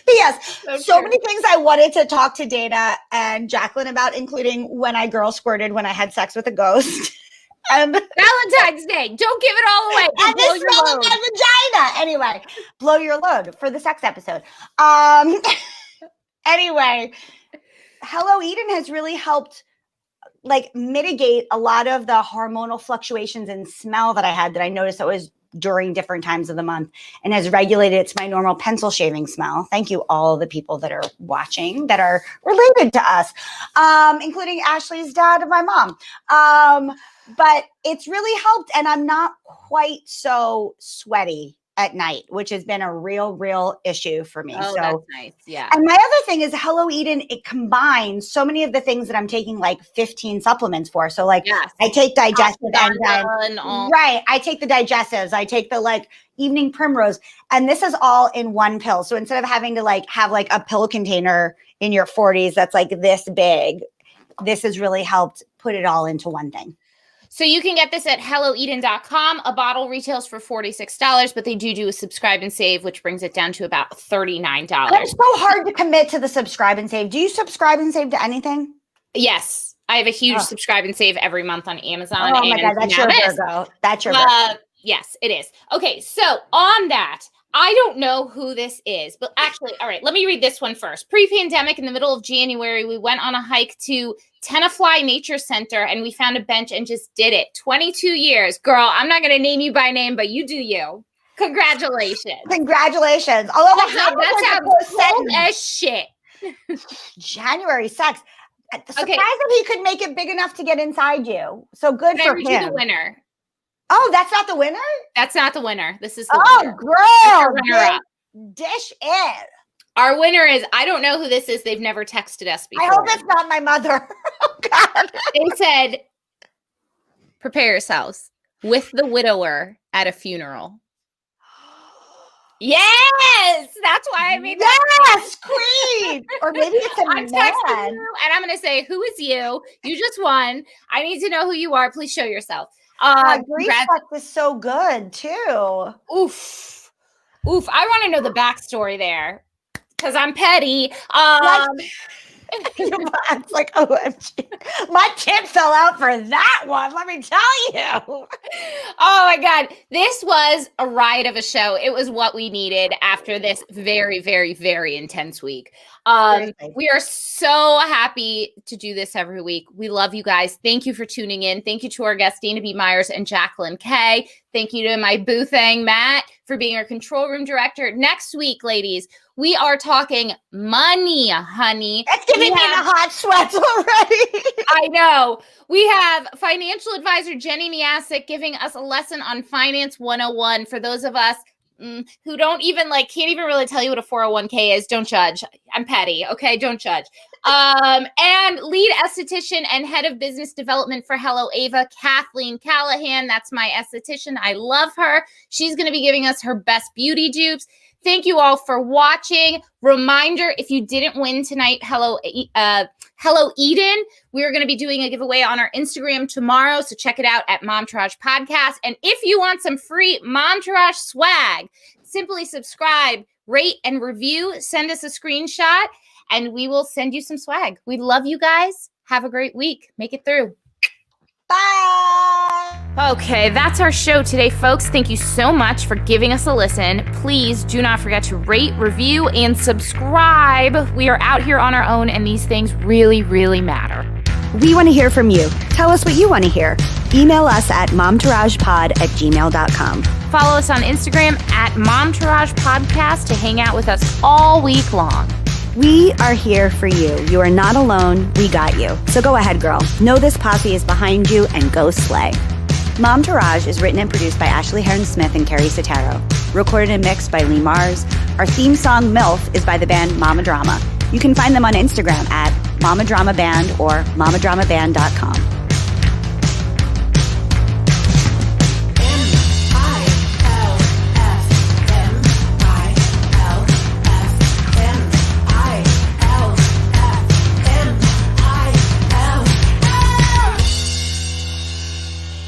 But yes, so many things I wanted to talk to Dana and Jaclyn about, including when I girl squirted when I had sex with a ghost. Valentine's Day. Don't give it all away. And the smell of my vagina. Anyway, blow your load for the sex episode. Anyway, Hello Eden has really helped like mitigate a lot of the hormonal fluctuations in smell that I had that I noticed that was during different times of the month, and has regulated it to my normal pencil shaving smell. Thank you all the people that are watching that are related to us, including Ashley's dad and my mom. But it's really helped, and I'm not quite so sweaty at night, which has been a real issue for me. Oh, so that's nice. Yeah. And my other thing is Hello Eden, it combines so many of the things that I'm taking like 15 supplements for. So like I take digestive enzymes. Right. I take the digestives. I take the like evening primrose. And this is all in one pill. So instead of having to like have like a pill container in your 40s that's like this big, this has really helped put it all into one thing. So you can get this at helloeden.com. A bottle retails for $46, but they do a subscribe and save, which brings it down to about $39. It's so hard to commit to the subscribe and save. Do you subscribe and save to anything? Yes. I have a huge subscribe and save every month on Amazon. Oh my God, that's your Virgo. That's your Virgo. Yes, it is. Okay, so on that, I don't know who this is, but actually, all right, let me read this one first. Pre-pandemic, in the middle of January, we went on a hike to Tenafly Nature Center, and we found a bench and just did it. 22 years. Girl, I'm not going to name you by name, but you do you. Congratulations. Congratulations. Although that sounds cold as shit. January sex. Surprised that he could make it big enough to get inside you. So good for him. The winner. Oh, that's not the winner? That's not the winner. This is the winner. Oh, girl. Dish it. Our winner is, I don't know who this is. They've never texted us before. I hope it's not my mother. Oh, God. They said, prepare yourselves with the widower at a funeral. Yes, that's why I made that. Yes, queen. Or maybe it's a I'm texting man. you, and I'm going to say, "Who is you? You just won. I need to know who you are. Please show yourself." Grief sex is so good too. Oof. I want to know the backstory there because I'm petty. It's like, OMG. My tit fell out for that one. Let me tell you. Oh my God. This was a riot of a show. It was what we needed after this very, very, very intense week. We are so happy to do this every week. We love you guys. Thank you for tuning in. Thank you to our guests, Dana B. Myers and Jaclyn Kay. Thank you to my boo thing, Matt, for being our control room director. Next week, ladies, we are talking money, honey. It's giving me the hot sweats already. I know. We have financial advisor Jenny Miasic giving us a lesson on Finance 101 for those of us who don't even can't even really tell you what a 401k is. Don't judge. I'm petty. Okay. Don't judge. And lead esthetician and head of business development for Hello Ava, Kathleen Callahan. That's my esthetician. I love her. She's going to be giving us her best beauty dupes. Thank you all for watching. Reminder, if you didn't win tonight, Hello Eden, we're going to be doing a giveaway on our Instagram tomorrow. So check it out at Momtourage Podcast. And if you want some free Momtourage swag, simply subscribe, rate, and review. Send us a screenshot and we will send you some swag. We love you guys. Have a great week. Make it through. Bye. Okay, that's our show today, folks. Thank you so much for giving us a listen. Please do not forget to rate, review, and subscribe. We are out here on our own, and these things really, really matter. We want to hear from you. Tell us what you want to hear. Email us at momtouragepod@gmail.com. Follow us on Instagram at Momtourage Podcast to hang out with us all week long. We are here for you. You are not alone. We got you. So go ahead, girl. Know this posse is behind you and go slay. Momtourage is written and produced by Ashley Smith and Keri Sotero. Recorded and mixed by Lee Mars. Our theme song, MILF, is by the band Mama Drama. You can find them on Instagram at Mama Drama Band or mamadramaband.com.